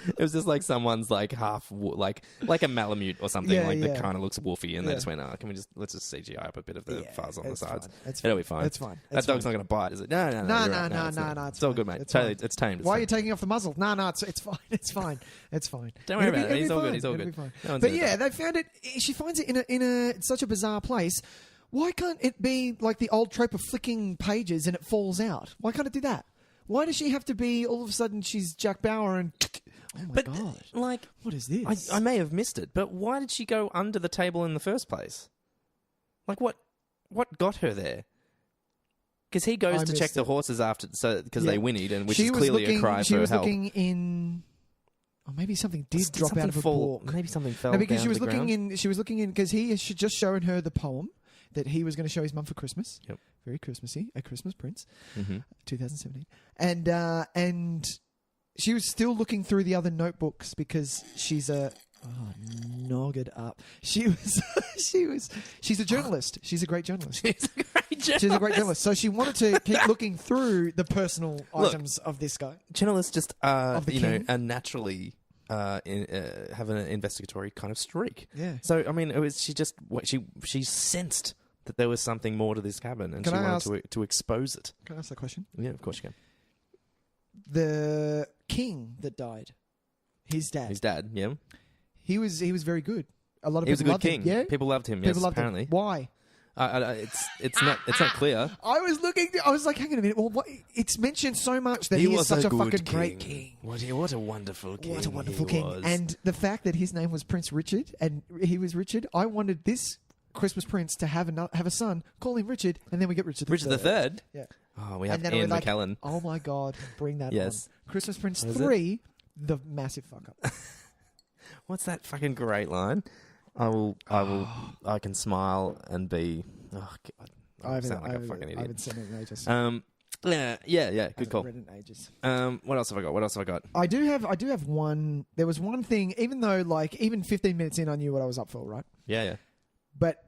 it was just like someone's like like a Malamute or something that kind of looks woofy, and they just went, let's just CGI up a bit of the fuzz on the sides. It'll be fine. It's fine. That dog's not going to bite, is it? No. No. It's all good, mate. It's tamed. Why are you taking off the muzzle? No, it's fine. It's fine. It's fine. Don't worry about it. He's all good. He's all It'll good. be fine. No one's But gonna yeah, die. they found it. She finds it in such a bizarre place. Why can't it be like the old trope of flicking pages and it falls out? Why can't it do that? Why does she have to be all of a sudden she's Jack Bauer and oh my god! Like, what is this? I may have missed it, but why did she go under the table in the first place? Like, what got her there? Because he goes to check the horses after, because they whinnied, and which is clearly a cry for help. She was looking in. Oh, maybe something did drop out of a book. Maybe something fell. No, because down she was to the looking ground. in. She was looking in because he had just shown her the poem that he was going to show his mum for Christmas. Yep. Very Christmassy, A Christmas Prince, Mm-hmm. 2017, and she was still looking through the other notebooks because she's a nogged up. She's a journalist. She's a great journalist. She's a great journalist. So she wanted to keep looking through the personal items of this guy. Journalists just Of the king. are naturally have an investigatory kind of streak. Yeah. So I mean, it was she sensed that there was something more to this cabin, and Can she I wanted to expose it. Can I ask that question? Yeah, of course you can. The king that died, his dad. His dad, yeah. He was very good. A lot of He was a people good loved king. him. Yeah, People loved him. people Yes, loved apparently. him. Why? It's not clear. I was looking. I was like, hang on a minute. Well, it's mentioned so much that he is such a fucking great king. What a wonderful king! What a wonderful king! Was. And the fact that his name was Prince Richard and he was Richard, I wanted this Christmas Prince to have a son, call him Richard, and then we get Richard the Richard Third. III. Yeah. Oh, we have And then Ian we're like, McKellen. oh my god, bring that Yes. on. Christmas Prince What is 3, the massive fuck up. What's that fucking great line? I can smile and be. Oh god, I sound like a fucking I idiot. haven't seen it in ages. Yeah. Good call. Read it in ages. What else have I got? I do have one. There was one thing, even though even 15 minutes in, I knew what I was up for, right? Yeah. But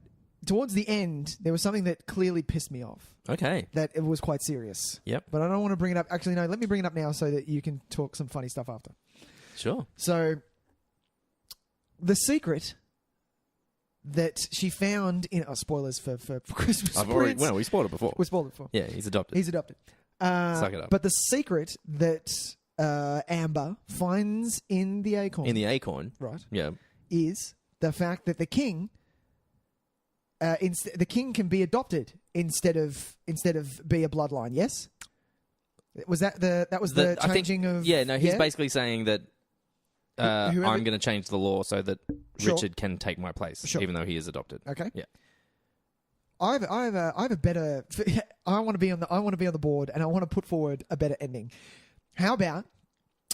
towards the end, there was something that clearly pissed me off. Okay. That it was quite serious. Yep. But I don't want to bring it up. Actually, no. Let me bring it up now so that you can talk some funny stuff after. Sure. So, the secret that she found in I've spoilers for Christmas already. Prince. Well, we spoiled it before. We spoiled it before. Yeah, he's adopted. He's adopted. Suck it up. But the secret that Amber finds in the acorn, Right. Yeah. is the fact that the king, the king can be adopted instead of be a bloodline. Yes. Was that the changing of? Yeah. No, he's basically saying that. Whoever- I'm going to change the law so that Sure. Richard can take my place, Sure. even though he is adopted. Okay. Yeah. I have a better. I want to be on the board, and I want to put forward a better ending. How about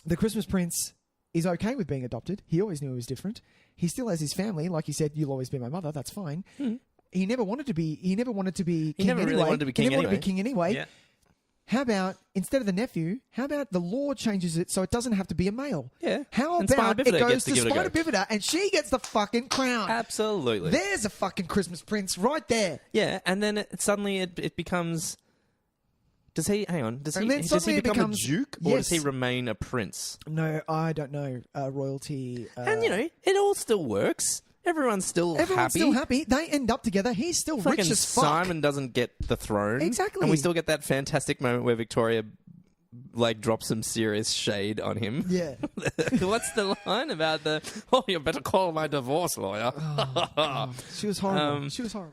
the Christmas Prince is okay with being adopted? He always knew he was different. He still has his family, like he said. You'll always be my mother. That's fine. He never wanted to be. He never wanted to be. King never anyway. really wanted to be king He never wanted to anyway. be king anyway. Yeah. How about instead of the nephew? How about the law changes it so it doesn't have to be a male? Yeah. How And about Spider it Bifida goes gets to to give it a Spider go. Bifida and she gets the fucking crown? Absolutely. There's a fucking Christmas Prince right there. Yeah, and then suddenly it becomes. Does he hang on? Does And then he suddenly it become becomes- a duke, or does Yes. he remain a prince? No, I don't know. Royalty. And it all still works. Everyone's still Everyone's happy. still happy. They end up together. He's still Fucking rich as fuck. Simon doesn't get the throne. Exactly. And we still get that fantastic moment where Victoria drops some serious shade on him. Yeah. What's the line about you better call my divorce lawyer? She was horrible. Um, She was horrible.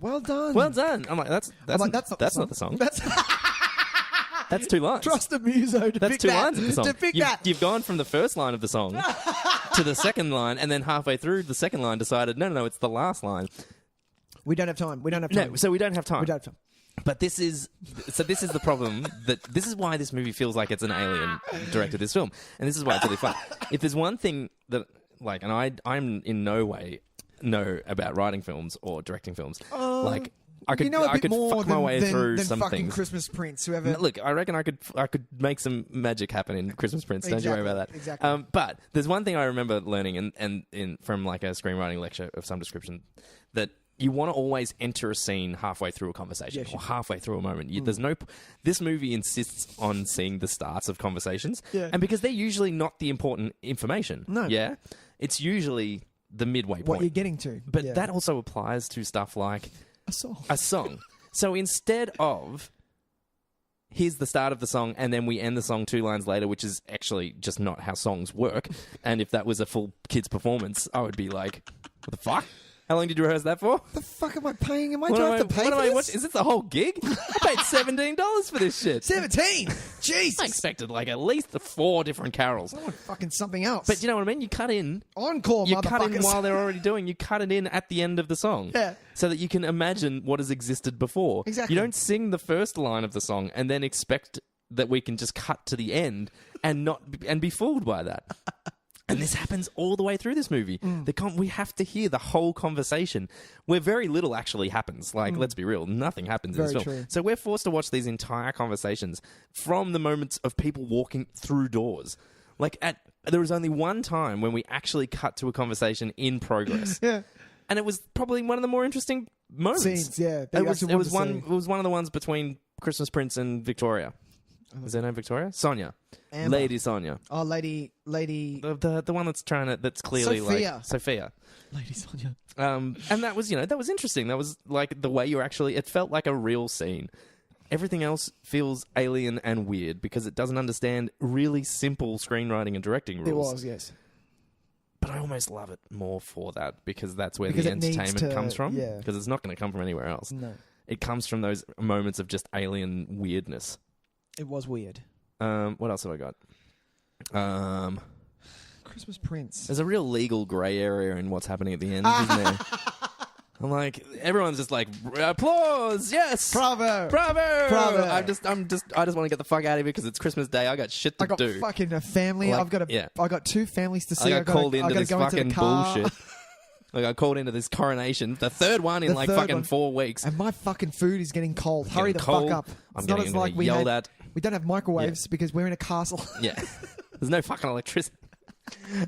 Well done. Well done. I'm like, that's not not the song. That's 2 lines. Trust the muso to That's pick 2 that. lines of the song. To pick that. You've gone from the first line of the song to the second line, and then halfway through the second line decided, no, it's the last line. We don't have time. No, so we don't have time. We don't have time. But this is the problem. This is why this movie feels like it's an alien directed this film, and this is why it's really fun. If there's one thing that, like, and I'm in no way know about writing films or directing films, like. I could fuck my way through than some fucking things. Christmas Prince, whoever. Look, I reckon I could make some magic happen in Christmas Prince. Don't you worry about that. Exactly. But there's one thing I remember learning, and from like a screenwriting lecture of some description, that you want to always enter a scene halfway through a conversation or halfway through a moment. There's no. This movie insists on seeing the starts of conversations, and because they're usually not the important information. No. Yeah, it's usually the midway point. What you're getting to, But that also applies to stuff like. A song. So instead of here's the start of the song and then we end the song 2 lines later, which is actually just not how songs work. And if that was a full kids performance, I would be like, what the fuck? How long did you rehearse that for? The fuck am I paying? Am I trying to pay for this? Is this the whole gig? I paid $17 for this shit. 17? Jesus. I expected like at least 4 different carols. I want fucking something else. But you know what I mean? You cut in. Encore, You motherfuckers. cut in while they're already doing. You cut it in at the end of the song. Yeah. So that you can imagine what has existed before. Exactly. You don't sing the first line of the song and then expect that we can just cut to the end and be fooled by that. And this happens all the way through this movie. We have to hear the whole conversation where very little actually happens. Like, let's be real, nothing happens in this film. True. So we're forced to watch these entire conversations from the moments of people walking through doors. Like, there was only one time when we actually cut to a conversation in progress. Yeah. And it was probably one of the more interesting moments. Scenes, yeah. It was one of the ones between Christmas Prince and Victoria. Is her name Victoria? Sonia. Amber. Lady Sonia. Oh, lady. The one that's that's clearly Sophia. Sophia. Lady Sonia. And that was interesting. That was like the way it felt like a real scene. Everything else feels alien and weird because it doesn't understand really simple screenwriting and directing rules. It was, yes. But I almost love it more for that because that's where Because the it needs entertainment to- comes from. yeah. Because it's not going to come from anywhere else. No. It comes from those moments of just alien weirdness. It was weird. What else have I got? Christmas Prince. There's a real legal grey area in what's happening at the end, isn't there? I'm like, everyone's just like, applause, yes, Bravo. bravo. I just want to get the fuck out of here because it's Christmas Day. I got shit to I got do. fucking a family. Like, I got 2 families to see. I got called into gotta this go fucking the car. bullshit. I got called into this coronation, the third one in The like third fucking one. 4 weeks. And my fucking food is getting cold. Hurry the cold. fuck up. I'm It's not getting as like we yelled had. at. We don't have microwaves because we're in a castle. Yeah. There's no fucking electricity.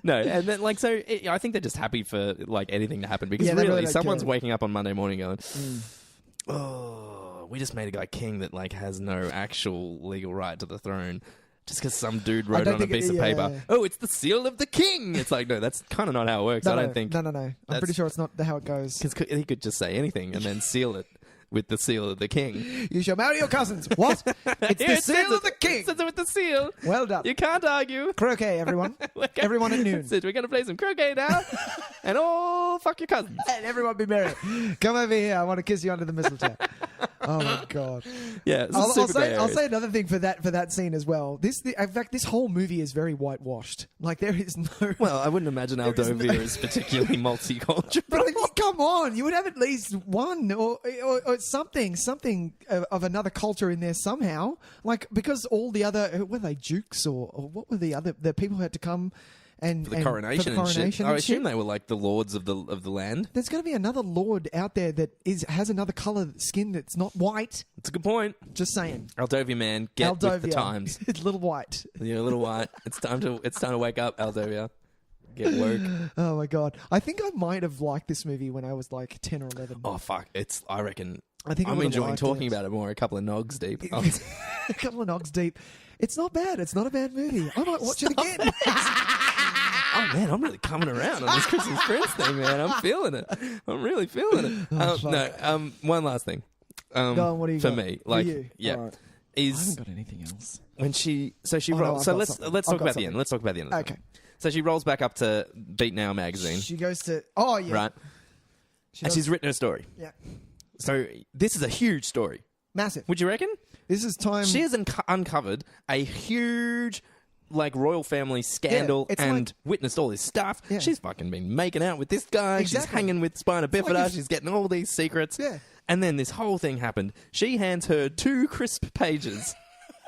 No, and then I think they're just happy for like anything to happen because Yeah, they really don't someone's care. waking up on Monday morning going, "Oh, we just made a guy king that like has no actual legal right to the throne." Just because some dude wrote don't on a think piece of yeah. paper, oh, it's the seal of the king. It's like, no, that's kind of not how it works. I don't think. No. I'm pretty sure it's not how it goes. Because he could just say anything and then seal it with the seal of the king. You shall marry your cousins. What? It's Here the it says seal of it. the king. It says it with the seal. Well done. You can't argue. Croquet, everyone. Everyone at noon. We're going to play some croquet now. And all fuck your cousins. And everyone be merry. Come over here. I want to kiss you under the mistletoe. Oh my god. Yeah, it's I'll say another thing for that scene as well. In fact, this whole movie is very whitewashed. Like there is no. Well, I wouldn't imagine Aldovia is particularly multicultural. But come on, you would have at least one or something of another culture in there somehow. Like because all the other were they dukes or what were the people who had to come and For the coronation and shit. I assume they were like the lords of the land. There's going to be another lord out there that has another color skin that's not white. It's a good point. Just saying. Aldovia, man, get with the times. It's a little white. You're a little white. It's time to wake up, Aldovia. Get woke. Oh my god! I think I might have liked this movie when I was like 10 or 11. Oh fuck! I reckon. I think I I'm would've enjoying liked talking it. about it more. A couple of nogs deep. A couple of nogs deep. It's not bad. It's not a bad movie. I might watch it again. Oh man, I'm really coming around on this Christmas Prince thing, man. I'm feeling it. I'm really feeling it. One last thing. Go on, what do you for got? me? For Like, you? yeah, All right. I is haven't got anything else. when she no, rolls. I've So got let's something. talk I've got about the something. end. Let's talk about the end. Of the Okay. film. So she rolls back up to Beat Now magazine, She goes to. Oh yeah. right? And she's written her story. Yeah. So this is a huge story. Massive. Would you reckon? This is time. She has uncovered a huge, like, royal family scandal it's and like- witnessed all this stuff. Yeah. She's fucking been making out with this guy. She's Exactly. hanging with Spina Bifida. like if- She's getting all these secrets. Yeah. And then this whole thing happened. She hands her 2 crisp pages.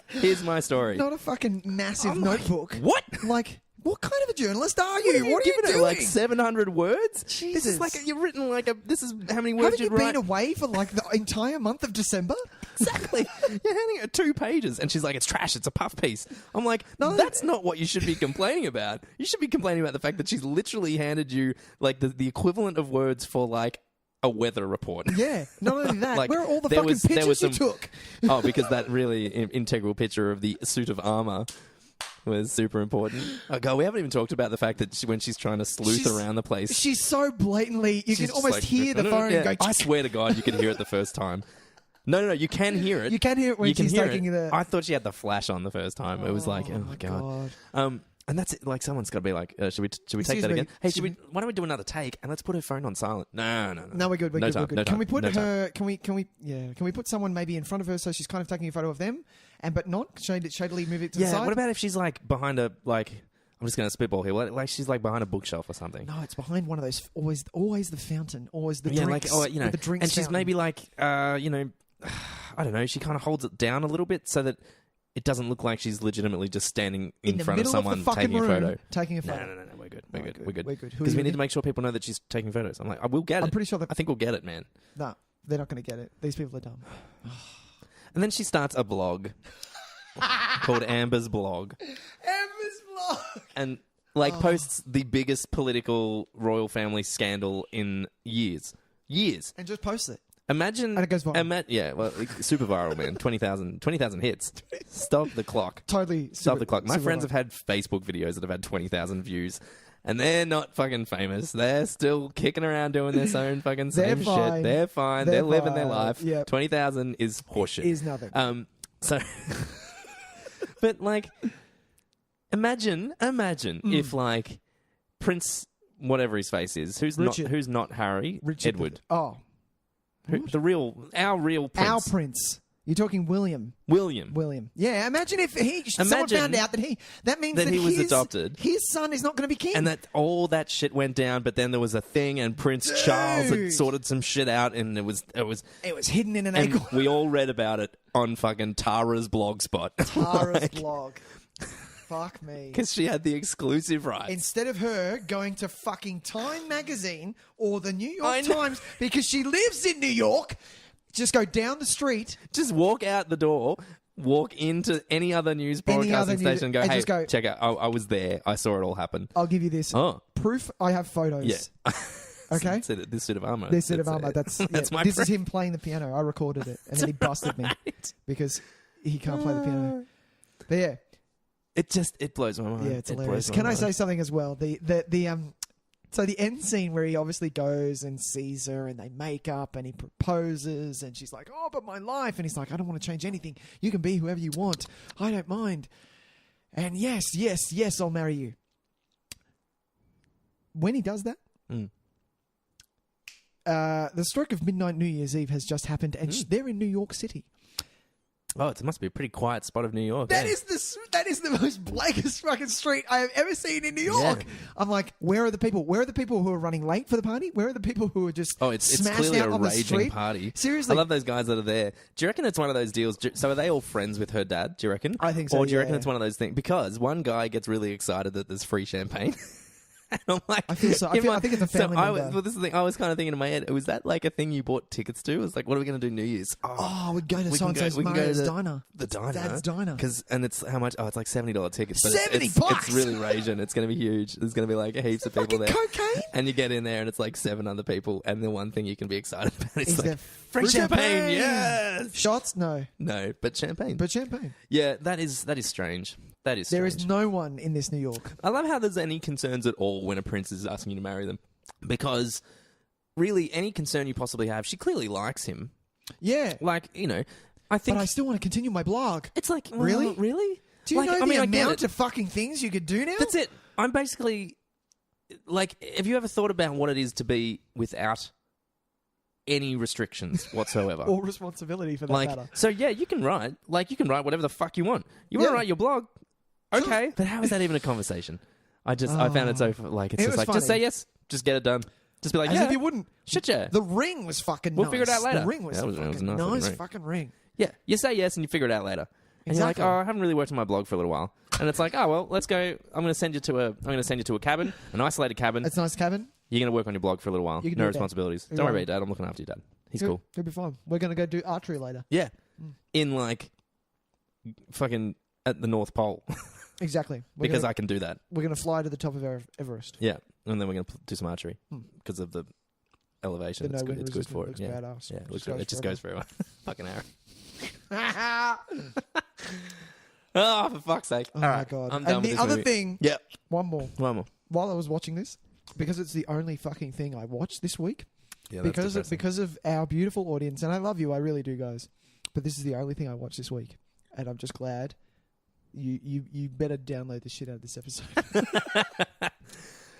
Here's my story. Not a fucking massive I'm like, notebook. what? Like, what kind of a journalist are What you? are you What are you giving her, doing? like 700 words? This Jesus. is like you've written like a. This is how many words Haven't you you'd write. been away for like the entire month of December? Exactly. You're handing her 2 pages, and she's like, "It's trash. It's a puff piece." I'm like, No, that's not what you should be complaining about. You should be complaining about the fact that she's literally handed you like the equivalent of words for like a weather report. Yeah. Not only that, Like, where are all the there fucking was- there pictures was you some- took? Oh, because that really integral picture of the suit of armor was super important. Oh god, we haven't even talked about the fact that when she's trying to sleuth She's- around the place, She's so blatantly, you she's can just almost like, hear the phone Yeah, go. I swear to God, you can hear it the first time. No, you can hear it. You can hear it when You can she's hear taking it. the. I thought she had the flash on the first time. It was like, oh my god. And that's it. Like, someone's got to be like, should we take Excuse that me, again? Hey, why don't we do another take and let's put her phone on silent? No. No, we're good. We're No good. time, We're good. no Can we time, put no time. her? Can we put someone maybe in front of her so she's kind of taking a photo of them, but not shadily move it to the Yeah. side? What about if she's like behind a like? I'm just going to spitball here. Like she's like behind a bookshelf or something. No, it's behind one of those. Always the fountain. Always the Yeah, drinks. like with the drinks and she's fountain. maybe like I don't know. She kind of holds it down a little bit so that it doesn't look like she's legitimately just standing in the front of middle someone the fucking taking a room, photo. Taking a photo. No. We're good. No, We're good. we're good. Who are Because you we need with? to make sure people know that she's taking photos. I'm like, I will get it. I'm pretty sure that. I think we'll get it, man. No, they're not going to get it. These people are dumb. And then she starts a blog called Amber's Blog, Amber's vlog. and posts the biggest political royal family scandal in years. And just post it. Imagine, And it goes viral. Yeah, well, super viral, man. 20,000 hits. Stop the clock. Totally. Stop the clock. My super friends viral. have had Facebook videos that have had 20,000 views, and they're not fucking famous. They're still kicking around doing their own fucking They're same fine. shit. They're fine. They're They're living their fine. life. Yep. 20,000 is horseshit. Is nothing. So, but like, imagine if like Prince, whatever his face is, who's Richard. not Harry, Richard Edward, Oh, our real Prince, our prince. You're talking William. William. Yeah, imagine if someone Imagine found out that means that he was his, adopted. His son is not going to be king. And that all that shit went down, but then there was a thing, and Prince Charles had Dude. sorted some shit out, and it was it was hidden in an and acorn. we all read about it on fucking Tara's blog spot. Tara's blog. Fuck me. Because she had the exclusive rights. Instead of her going to fucking Time magazine or the New I York know. Times because she lives in New York, just go down the street. Just walk out the door, walk into any other news Any other broadcasting news- station, and go, and hey, just go- check out, I was there. I saw it all happen. I'll give you this. Oh. Proof I have photos. Yeah. Okay? This suit of armor. This set of armor. That's my This is proof. him playing the piano. I recorded it. And then he busted me because he can't play the piano. But yeah. It blows my mind. Yeah, it's It blows hilarious. my Can I mind. say something as well? So the end scene where he obviously goes and sees her and they make up and he proposes and she's like, oh, but my life. And he's like, I don't want to change anything. You can be whoever you want. I don't mind. And yes, I'll marry you. When he does that, the stroke of midnight New Year's Eve has just happened and they're in New York City. Oh, it must be a pretty quiet spot of New York. That eh? is the most blackest fucking street I have ever seen in New York. Yeah. I'm like, where are the people? Where are the people who are running late for the party? Where are the people who are just It's smashed clearly out a on the raging street? party. Seriously, I love those guys that are there. Do you reckon it's one of those deals? So are they all friends with her dad? Do you reckon? I think so, Or do you reckon yeah. it's one of those things? Because one guy gets really excited that there's free champagne. And I'm like, I feel so. I think it's a family member. Well, this is the thing. I was kind of thinking in my head, was that like a thing you bought tickets to? It was like, what are we going to do New Year's? Oh, we'd go to we can so-and-so's we can go Mario's to diner. The diner. Dad's diner. And it's how much? Oh, it's like $70 tickets. But $70 it's bucks? really raging. It's going to be huge. There's going to be like heaps of people Fucking there. cocaine? And you get in there and it's like 7 other people. And the one thing you can be excited about is Is like, there free champagne. Yes. Shots? No. No, but champagne. But champagne. Yeah, that is strange. That is strange. There is no one in this New York. I love how there's any concerns at all when a prince is asking you to marry them. Because really, any concern you possibly have, she clearly likes him. Yeah. Like, I think... But I still want to continue my blog. It's like, well, Really? Really? Do you know the I get amount it. of fucking things you could do now? That's it. I'm basically... Like, have you ever thought about what it is to be without any restrictions whatsoever. Or responsibility for that like, matter. so yeah, you can write. Like, you can write whatever the fuck you want. You want to write your blog? Okay. But how is that even a conversation? I found it so, like, it's It just was like, funny. just say yes. Just get it done. Just be like, As yeah. if you wouldn't. Shit, yeah. The ring was fucking We'll nice. figure it out later. The ring was Yeah, it was fucking a nice. nice ring. Fucking ring. Yeah, you say yes and you figure it out later. And Exactly. you're like, oh, I haven't really worked on my blog for a little while. And it's like, oh well, let's go. I'm going to send you to a cabin, an isolated cabin. It's a nice cabin. You're going to work on your blog for a little while. You can No do it, Dad. responsibilities. You Don't worry know. about your dad. I'm looking after your dad. He's He'll- cool. He'll be fine. We're going to go do archery later. Yeah. In like fucking at the North Pole. Exactly. Because I can do that. We're going to fly to the top of Everest. Yeah. And then we're going to do some archery because of the elevation. The It's no good. wind It's good for it. looks Yeah. badass. Yeah, it just goes very well. Fucking arrow. Oh Oh, for fuck's sake. All my right, god. I'm done And with the this other movie. thing, Yep. one more. One more. While I was watching this, because it's the only fucking thing I watched this week, Yeah, that's because of our beautiful audience, and I love you, I really do, guys. But this is the only thing I watched this week, and I'm just glad. You better download the shit out of this episode.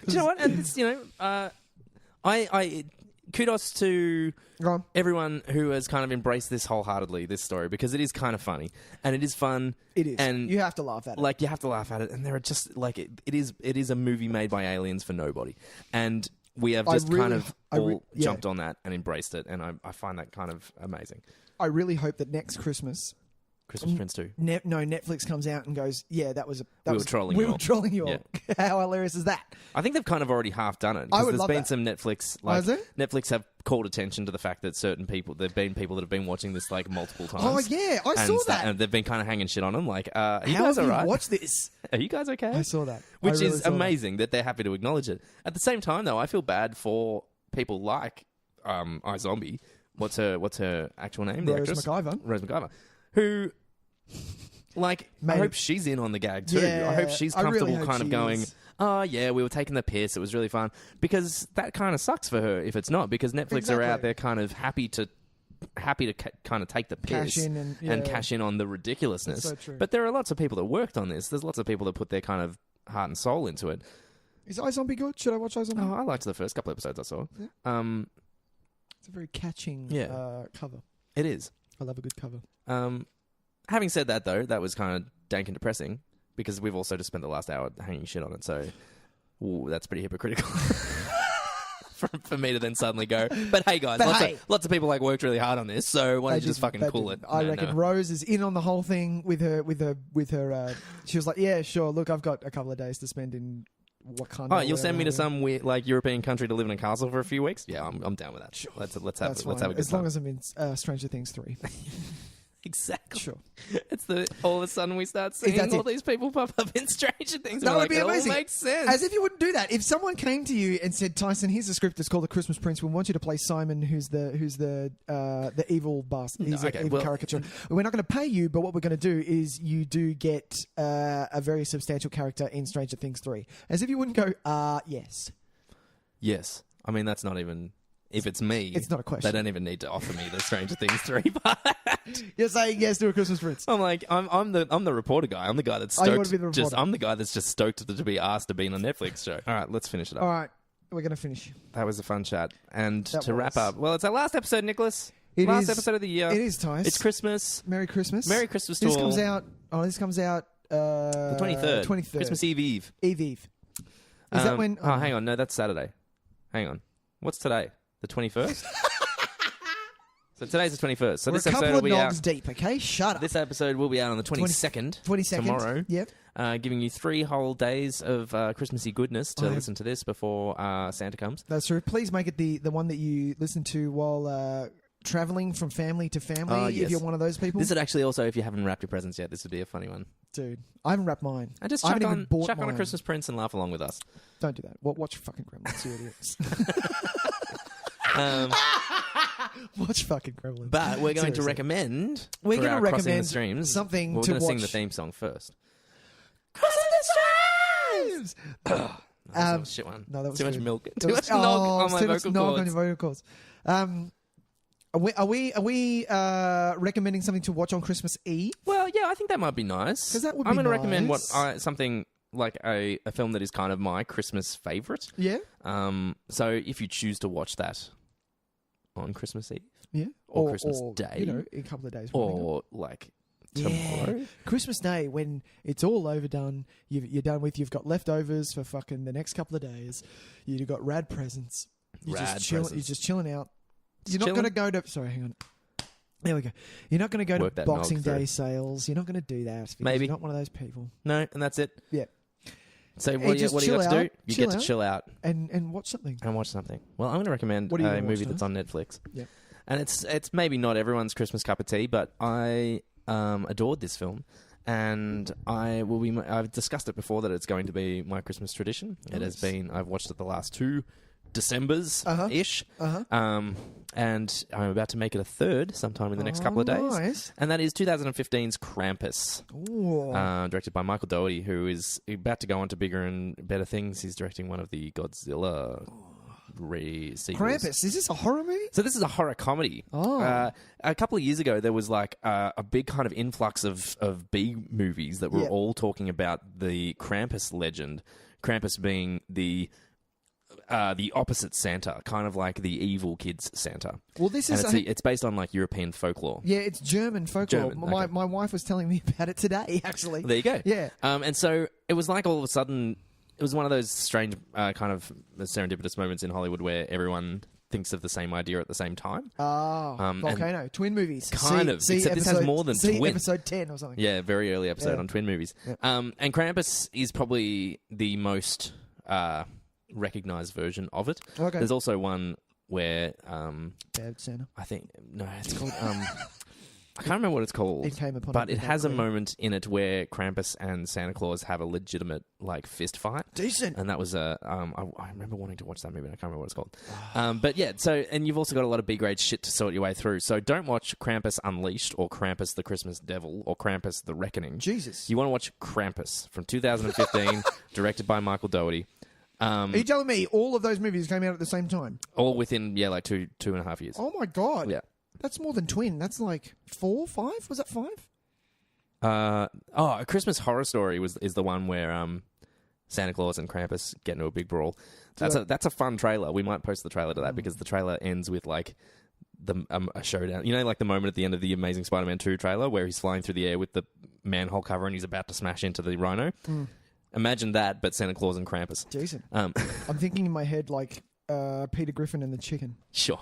Do you know what? And it's, I kudos to Go on. everyone who has kind of embraced this wholeheartedly, this story, because it is kind of funny and it is fun. It is. And You have to laugh at it. like, you have to laugh at it, and there are just like it is a movie made by aliens for nobody, and we have just kind of all jumped on that and embraced it, and I find that kind of amazing. I really hope that next Christmas, Christmas Prince 2. Netflix comes out and goes, yeah, We were trolling you We were all. trolling you all. Yeah. How hilarious is that? I think they've kind of already half done it. I would There's love been that. some Netflix, Oh, is there? Netflix have called attention to the fact that certain people, there've been people that have been watching this like multiple times. Oh, yeah, I saw that. And they've been kind of hanging shit on them. Like, are you How guys have you alright? watched this? Are you guys okay? I saw that. Which I really is saw that. amazing that they're happy to acknowledge it. At the same time, though, I feel bad for people like iZombie. What's her actual name? The Rose actress? McIver. Rose McIver. Who, like, I Mate. hope she's in on the gag too. Yeah, I hope she's I really comfortable hope kind of she going, is. oh, yeah, we were taking the piss. It was really fun. Because that kind of sucks for her if it's not. Because Netflix are out Exactly. there kind of happy to kind of take the piss Cash in and cash in on the ridiculousness. That's so true. But there are lots of people that worked on this. There's lots of people that put their kind of heart and soul into it. Is iZombie good? Should I watch iZombie? Oh, I liked the first couple episodes I saw. It's a very catching cover. It is. I love a good cover. Having said that, though, that was kind of dank and depressing because we've also just spent the last hour hanging shit on it. So that's pretty hypocritical for me to then suddenly go. But hey, guys, But lots of people like worked really hard on this. So why don't you just fucking cool it? I No, reckon no. Rose is in on the whole thing with her. She was like, "Yeah, sure. Look, I've got a couple of days to spend in Wakanda." Oh, you'll send me to whatever. some weird, like European country to live in a castle for a few weeks? Yeah, I'm down with that. Sure. Let's have That's a fine. good As time. long as I'm in Stranger Things 3. Exactly. Sure. It's all of a sudden we start seeing That's all it. these people pop up in Stranger Things. That and we're would like, be it all amazing. makes sense. As if you wouldn't do that. If someone came to you and said, "Tyson, here's a script. It's called The Christmas Prince. We want you to play Simon, who's the evil boss. He's okay, an evil well- caricature. We're not going to pay you, but what we're going to do is you do get a very substantial character in Stranger Things 3." As if you wouldn't go, yes. Yes. I mean, that's not even... If it's me... It's not a question. They don't even need to offer me the Stranger Things 3 part. You're saying yes to a Christmas Prince. I'm like, I'm the reporter guy. I'm the guy that's Oh, stoked. you want to be the reporter. I'm the guy that's just stoked to be asked to be in a Netflix show. All right, let's finish it up. All right, we're going to finish. That was a fun chat. And That to wrap was. up... Well, it's our last episode, Nicholas. It last is- episode of the year. It is, Tice. It's Christmas. Merry Christmas. Merry Christmas to This all. comes out... Oh, this comes out... The 23rd. 23rd. Christmas Eve. Eve. Is that when... Oh, hang on. No, that's Saturday. Hang on. What's today? The 21st? So today's the 21st. So We're this a couple episode will of be nogs out... deep, okay? Shut up. This episode will be out on the 22nd. 22nd. Tomorrow. Yep. Giving you 3 whole days of Christmassy goodness to I- listen to this before Santa comes. That's true. Please make it the one that you listen to while traveling from family to family, Oh, yes. if you're one of those people. This would actually also, if you haven't wrapped your presents yet, this would be a funny one. Dude, I haven't wrapped mine. And just I chuck haven't even bought on a mine. Christmas Prince and laugh along with us. Don't do that. Watch fucking Gremlins, you idiots. Watch fucking Gremlins. But we're going to Seriously. recommend... We're for going our to Crossing the recommend Streams, something we're to going to sing watch. the theme song first. Crossing the Streams! That was a shit one. No, that was too much good. milk. It Too was- much nog on my too much vocal nog cords. on your vocal cords. Are we recommending something to watch on Christmas Eve? Well, yeah, I think that might be nice. 'Cause that would I'm be going to recommend nice. something like a film that is kind of my Christmas favourite. Yeah. So if you choose to watch that, on Christmas Eve. Yeah. Or Christmas Day. You know, a couple of days. Or like tomorrow. Yeah. Christmas Day, when it's all overdone, you're done with, you've got leftovers for fucking the next couple of days. You've got rad presents. You're just chilling out. You're not going to go to... Sorry, hang on. There we go. You're not going to go to Boxing Day sales. You're not going to do that. Because Maybe. You're not one of those people. No, and that's it. Yeah. So what do you got to do? You get to chill out. And watch something. Well, I'm going to recommend a movie that's on Netflix. Yeah. And it's maybe not everyone's Christmas cup of tea, but I adored this film. And I've discussed it before that it's going to be my Christmas tradition. Nice. It has been. I've watched it the last 2 Decembers-ish. And I'm about to make it a third sometime in the next couple of days. Nice. And that is 2015's Krampus. Directed by Michael Dougherty, who is about to go on to bigger and better things. He's directing one of the Godzilla sequels. Krampus, is this a horror movie? So this is a horror comedy. A couple of years ago, there was like a big kind of influx of B movies that were all talking about the Krampus legend. Krampus being the opposite Santa, kind of like the evil kids Santa. Well, it's based on like European folklore. Yeah, it's German folklore. Okay. My wife was telling me about it today, actually. There you go. Yeah. And so it was like all of a sudden, it was one of those strange kind of serendipitous moments in Hollywood where everyone thinks of the same idea at the same time. Volcano, twin movies. Kind of. Except this has more than twin. Episode 10 or something. Yeah, very early episode on twin movies. Yeah. And Krampus is probably the most recognized version of it. Okay. There's also one where Bad Santa. I think it's called I can't remember what it's called. It came upon but it has a moment in it where Krampus and Santa Claus have a legitimate like fist fight. Decent. And that was I remember wanting to watch that movie. And I can't remember what it's called. But yeah, so and you've also got a lot of B grade shit to sort your way through. So don't watch Krampus Unleashed or Krampus the Christmas Devil or Krampus the Reckoning. Jesus. You want to watch Krampus from 2015, directed by Michael Dougherty. Are you telling me all of those movies came out at the same time? All within like two and a half years. Oh my god. Yeah. That's more than twin. That's like 4, 5? Was that 5? A Christmas Horror Story is the one where Santa Claus and Krampus get into a big brawl. That's a fun trailer. We might post the trailer to that because the trailer ends with like a showdown. You know, like the moment at the end of the Amazing Spider-Man 2 trailer where he's flying through the air with the manhole cover and he's about to smash into the rhino. Imagine that, but Santa Claus and Krampus. Jason. I'm thinking in my head like Peter Griffin and the chicken. Sure.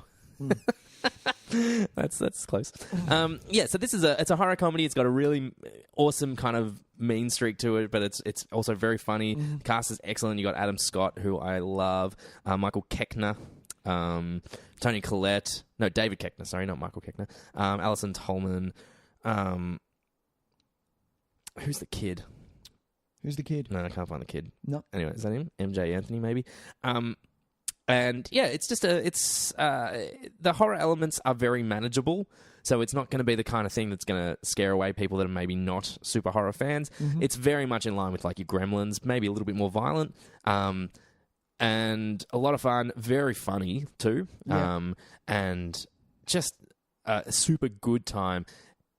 That's close. So this is it's a horror comedy. It's got a really awesome kind of mean streak to it, but it's also very funny. The cast is excellent. You got Adam Scott, who I love, Michael Keckner, Tony Collette. No, David Keckner. Sorry, not Michael Keckner. Alison Tolman. Who's the kid? Who's the kid? No, I can't find the kid. No. Anyway, is that him? MJ Anthony, maybe. And yeah, it's just the horror elements are very manageable. So it's not going to be the kind of thing that's going to scare away people that are maybe not super horror fans. It's very much in line with like your Gremlins, maybe a little bit more violent. And a lot of fun, very funny too. And just a super good time.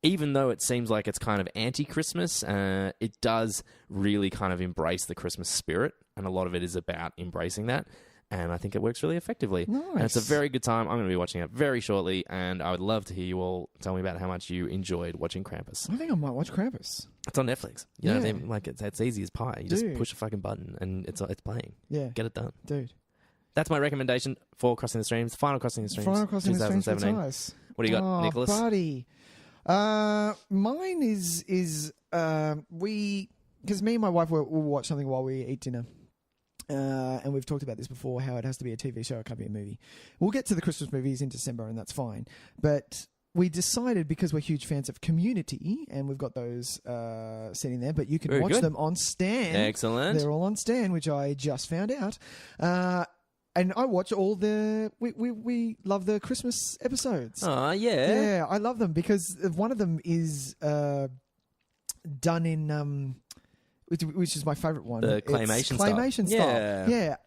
Even though it seems like it's kind of anti-Christmas, it does really kind of embrace the Christmas spirit. And a lot of it is about embracing that. And I think it works really effectively. Nice. And it's a very good time. I'm going to be watching it very shortly, and I would love to hear you all tell me about how much you enjoyed watching Krampus. I think I might watch Krampus. It's on Netflix. You know what I mean? Like it's easy as pie. You just push a fucking button, and it's playing. Yeah. Get it done. Dude. That's my recommendation for Crossing the Streams. Final Crossing the Streams. Final Crossing the Streams. 2017. What do you got, Nicholas? Buddy. Mine is because me and my wife will watch something while we eat dinner. And we've talked about this before, how it has to be a TV show, it can't be a movie. We'll get to the Christmas movies in December, and that's fine. But we decided, because we're huge fans of Community, and we've got those sitting there, but you can watch them on Stan. Excellent. They're all on Stan, which I just found out. And I watch all we love the Christmas episodes. Oh, yeah. Yeah, I love them because one of them is done in... which is my favourite one. The claymation style. Claymation style. Yeah.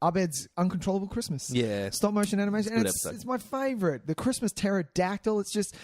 Abed's Uncontrollable Christmas. Yeah. Stop motion animation. And it's my favourite. The Christmas Pterodactyl. It's just...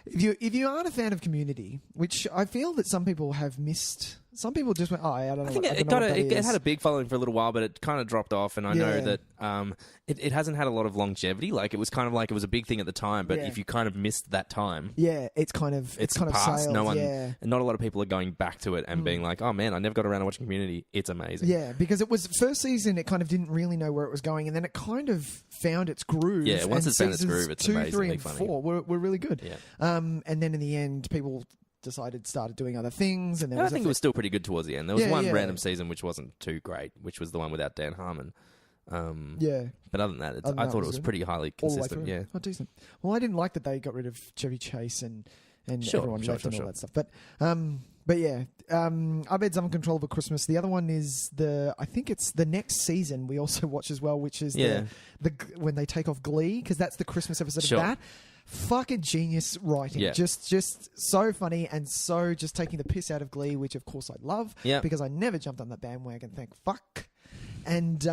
If you aren't a fan of Community, which I feel that some people have missed Some people just went, I don't know. I think I it don't know what that it is. had a big following for a little while, but it kind of dropped off. And I know Yeah. that it hasn't had a lot of longevity. Like it was kind of like it was a big thing at the time, but Yeah. if you kind of missed that time, Yeah, it's kind of past. sailed. No one, yeah. and not a lot of people are going back to it and being like, "Oh man, I never got around to watching Community. It's amazing." Yeah, because it was first season. It kind of didn't really know where it was going, and then it kind of found its groove. Yeah, once and it's found its seasons groove, it's 2, 3, amazingly and funny. 4 were really good. Yeah. And then in the end, people started doing other things, and there I was think a it was still pretty good towards the end. There was Yeah, one yeah. random season which wasn't too great, which was the one without Dan Harmon. yeah. But other than that, Other than I that, thought was it was good. pretty highly all the way consistent. through. Yeah. Oh, decent. Well, I didn't like that they got rid of Chevy Chase and everyone left and all that stuff. But yeah, Abed's Uncontrollable Christmas. The other one is I think it's the next season we also watch as well, which is the when they take off Glee, because that's the Christmas episode Sure. of that. Fucking genius writing. Yeah. Just so funny and so just taking the piss out of Glee, which of course I love Yeah. because I never jumped on that bandwagon, thank fuck. And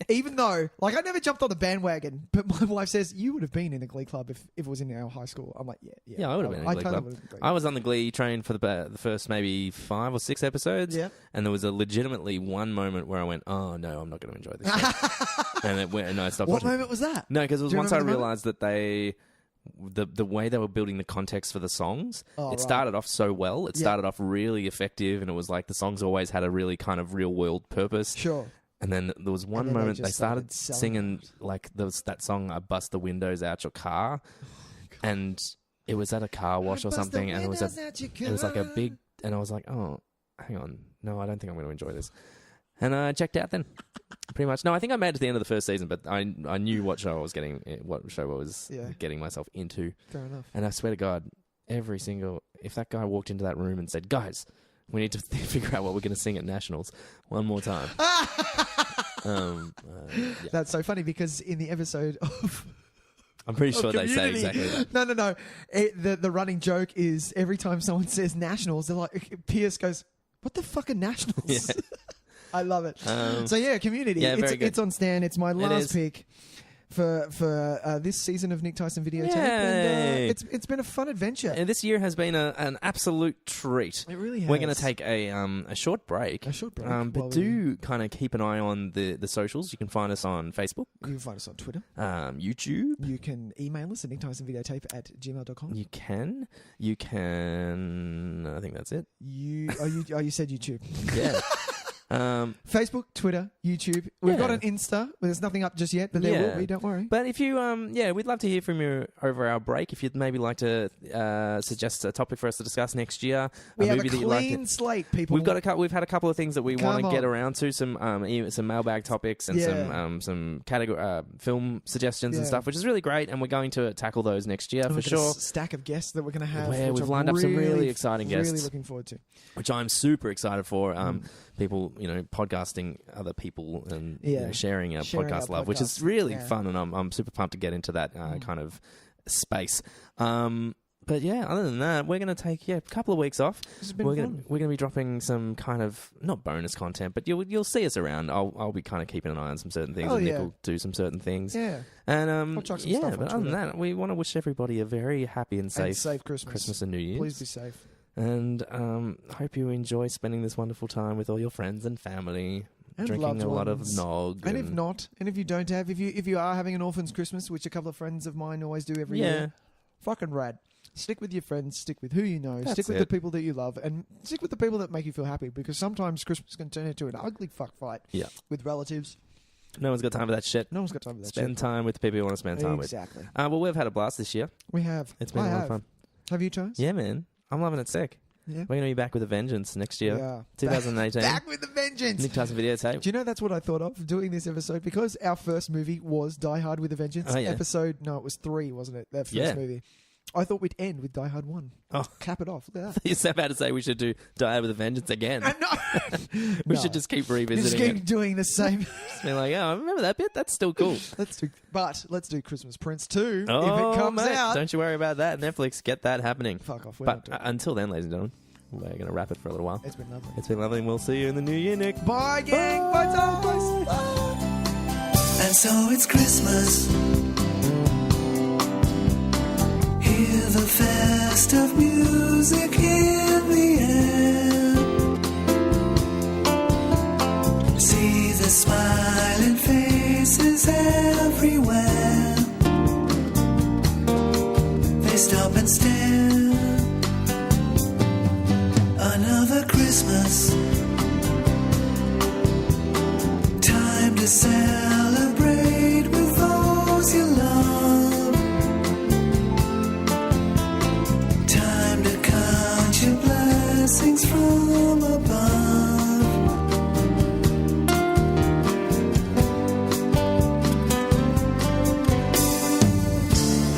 even though, like, I never jumped on the bandwagon, but my wife says, you would have been in a Glee club if it was in our high school. I'm like, yeah. Yeah, I would have been in a Glee totally club. would have been. I was on the Glee train for the first maybe 5 or 6 episodes. Yeah. And there was legitimately one moment where I went, "Oh no, I'm not going to enjoy this." show." and I stopped What watching. moment was that? No, because it was Do you once I remember the moment? realized that the way they were building the context for the songs, Oh, it right. started off so well. It Yeah. started off really effective, and it was like the songs always had a really kind of real world purpose. Sure. And then there was one then they moment just they started started singing like there was that song "I Bust the Windows Out Your Car," and it was at a car wash or something, and it was like a big, and I was like, "Oh, hang on, no, I don't think I'm going to enjoy this." And I checked out then, pretty much. No, I think I made it to the end of the first season, but I knew what show I was getting getting myself into. Fair enough. And I swear to God, if that guy walked into that room and said, "Guys, we need to figure out what we're going to sing at Nationals one more time." Yeah. That's so funny because in the episode of I'm pretty sure they say Community. exactly that. No. The running joke is every time someone says Nationals, they're like, Pierce goes, "What the fuck are Nationals?" Yeah. I love it. So yeah, Community. Yeah, very good. It's on Stan. It's my is. last pick for this season of Tys and Videotape, Yay. and it's been a fun adventure. And this year has been an absolute treat. It really We're going to has. take a short break. A short break, But while do kind of keep an eye on the socials. You can find us on Facebook, You can find us on Twitter. YouTube. You can email us at nicktysandvideotape@gmail.com. You can. I think that's it. You said YouTube. Yeah. Facebook, Twitter, YouTube. We've got Yeah. an Insta. There's nothing up just yet, but there will be. Don't worry. But if you, we'd love to hear from you over our break. If you'd maybe like to suggest a topic for us to discuss next year, We have movie a that you like. clean slate, people. We've had a couple of things that we want Come to get on. around to, some mailbag topics and Yeah. some category film suggestions and Yeah. stuff, which is really great, and we're going to tackle those next year And for we've got sure. a stack of guests that we're going to have. Where which we've I'm lined up some really exciting guests. Really looking forward to. Which I'm super excited for. People, podcasting other people and sharing our Sharing podcast our love, which is podcast. really Yeah. fun, and I'm super pumped to get into that kind of space. But yeah, other than that, we're going to take a couple of weeks off. This has been We're fun. going to be dropping some kind of not bonus content, but you'll see us around. I'll be kind of keeping an eye on some certain things, Oh, and Nick yeah. will do some certain things. Yeah. And I'll chuck some stuff on but other than Twitter. that, we want to wish everybody a very happy and safe, Christmas. and New Year's. Please be safe. And hope you enjoy spending this wonderful time with all your friends and family, And drinking loved a lot of ones. nog. And if not, and if you don't have, if you are having an orphan's Christmas, which a couple of friends of mine always do every year, fucking rad. Stick with your friends, stick with who you know, That's stick with it. the people that you love, and stick with the people that make you feel happy, because sometimes Christmas can turn into an ugly fuck fight Yeah. with relatives. No one's got time for that shit. No one's got time for that Spend time with the people you want to spend time Exactly. with. Well, we've had a blast this year. We have. It's been a lot of fun. Have you, Tys? Yeah, man. I'm loving it sick. Yeah. We're going to be back with a vengeance next year. Yeah. 2018. Back with the vengeance. Nick Tys and Videotape. Do you know that's what I thought of doing this episode? Because our first movie was Die Hard with a Vengeance. Oh, yeah. It was 3, wasn't it? That first Yeah. movie. I thought we'd end with Die Hard 1. Oh. Cap it off. Look at that. You're about to say we should do Die with a Vengeance again. We should just keep Just revisiting keep it. doing the same. Just be like, oh, remember that bit? That's still cool. Let's do Christmas Prince 2 Oh, if it comes mate, out. Don't you worry about that. Netflix, get that happening. Fuck off. We're But not doing it. until then, ladies and gentlemen, we're going to wrap it for a little while. It's been lovely. It's been lovely, and we'll see you in the new year, Nick. Bye, gang. Bye, Tom. Bye. And so it's Christmas. Hear the festive music in the air. everywhere. They stop and stare. Another Christmas. Time to celebrate with those you love. Time to count your blessings from above.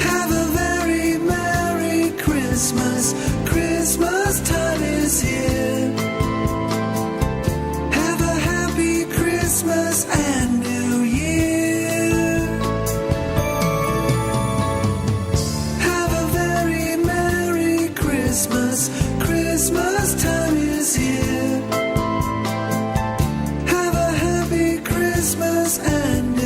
Have a very Merry Christmas. Christmas time is here. Have a happy Christmas and New Year. Have a very Merry Christmas. Christmas time is here. Have a happy Christmas and New Year.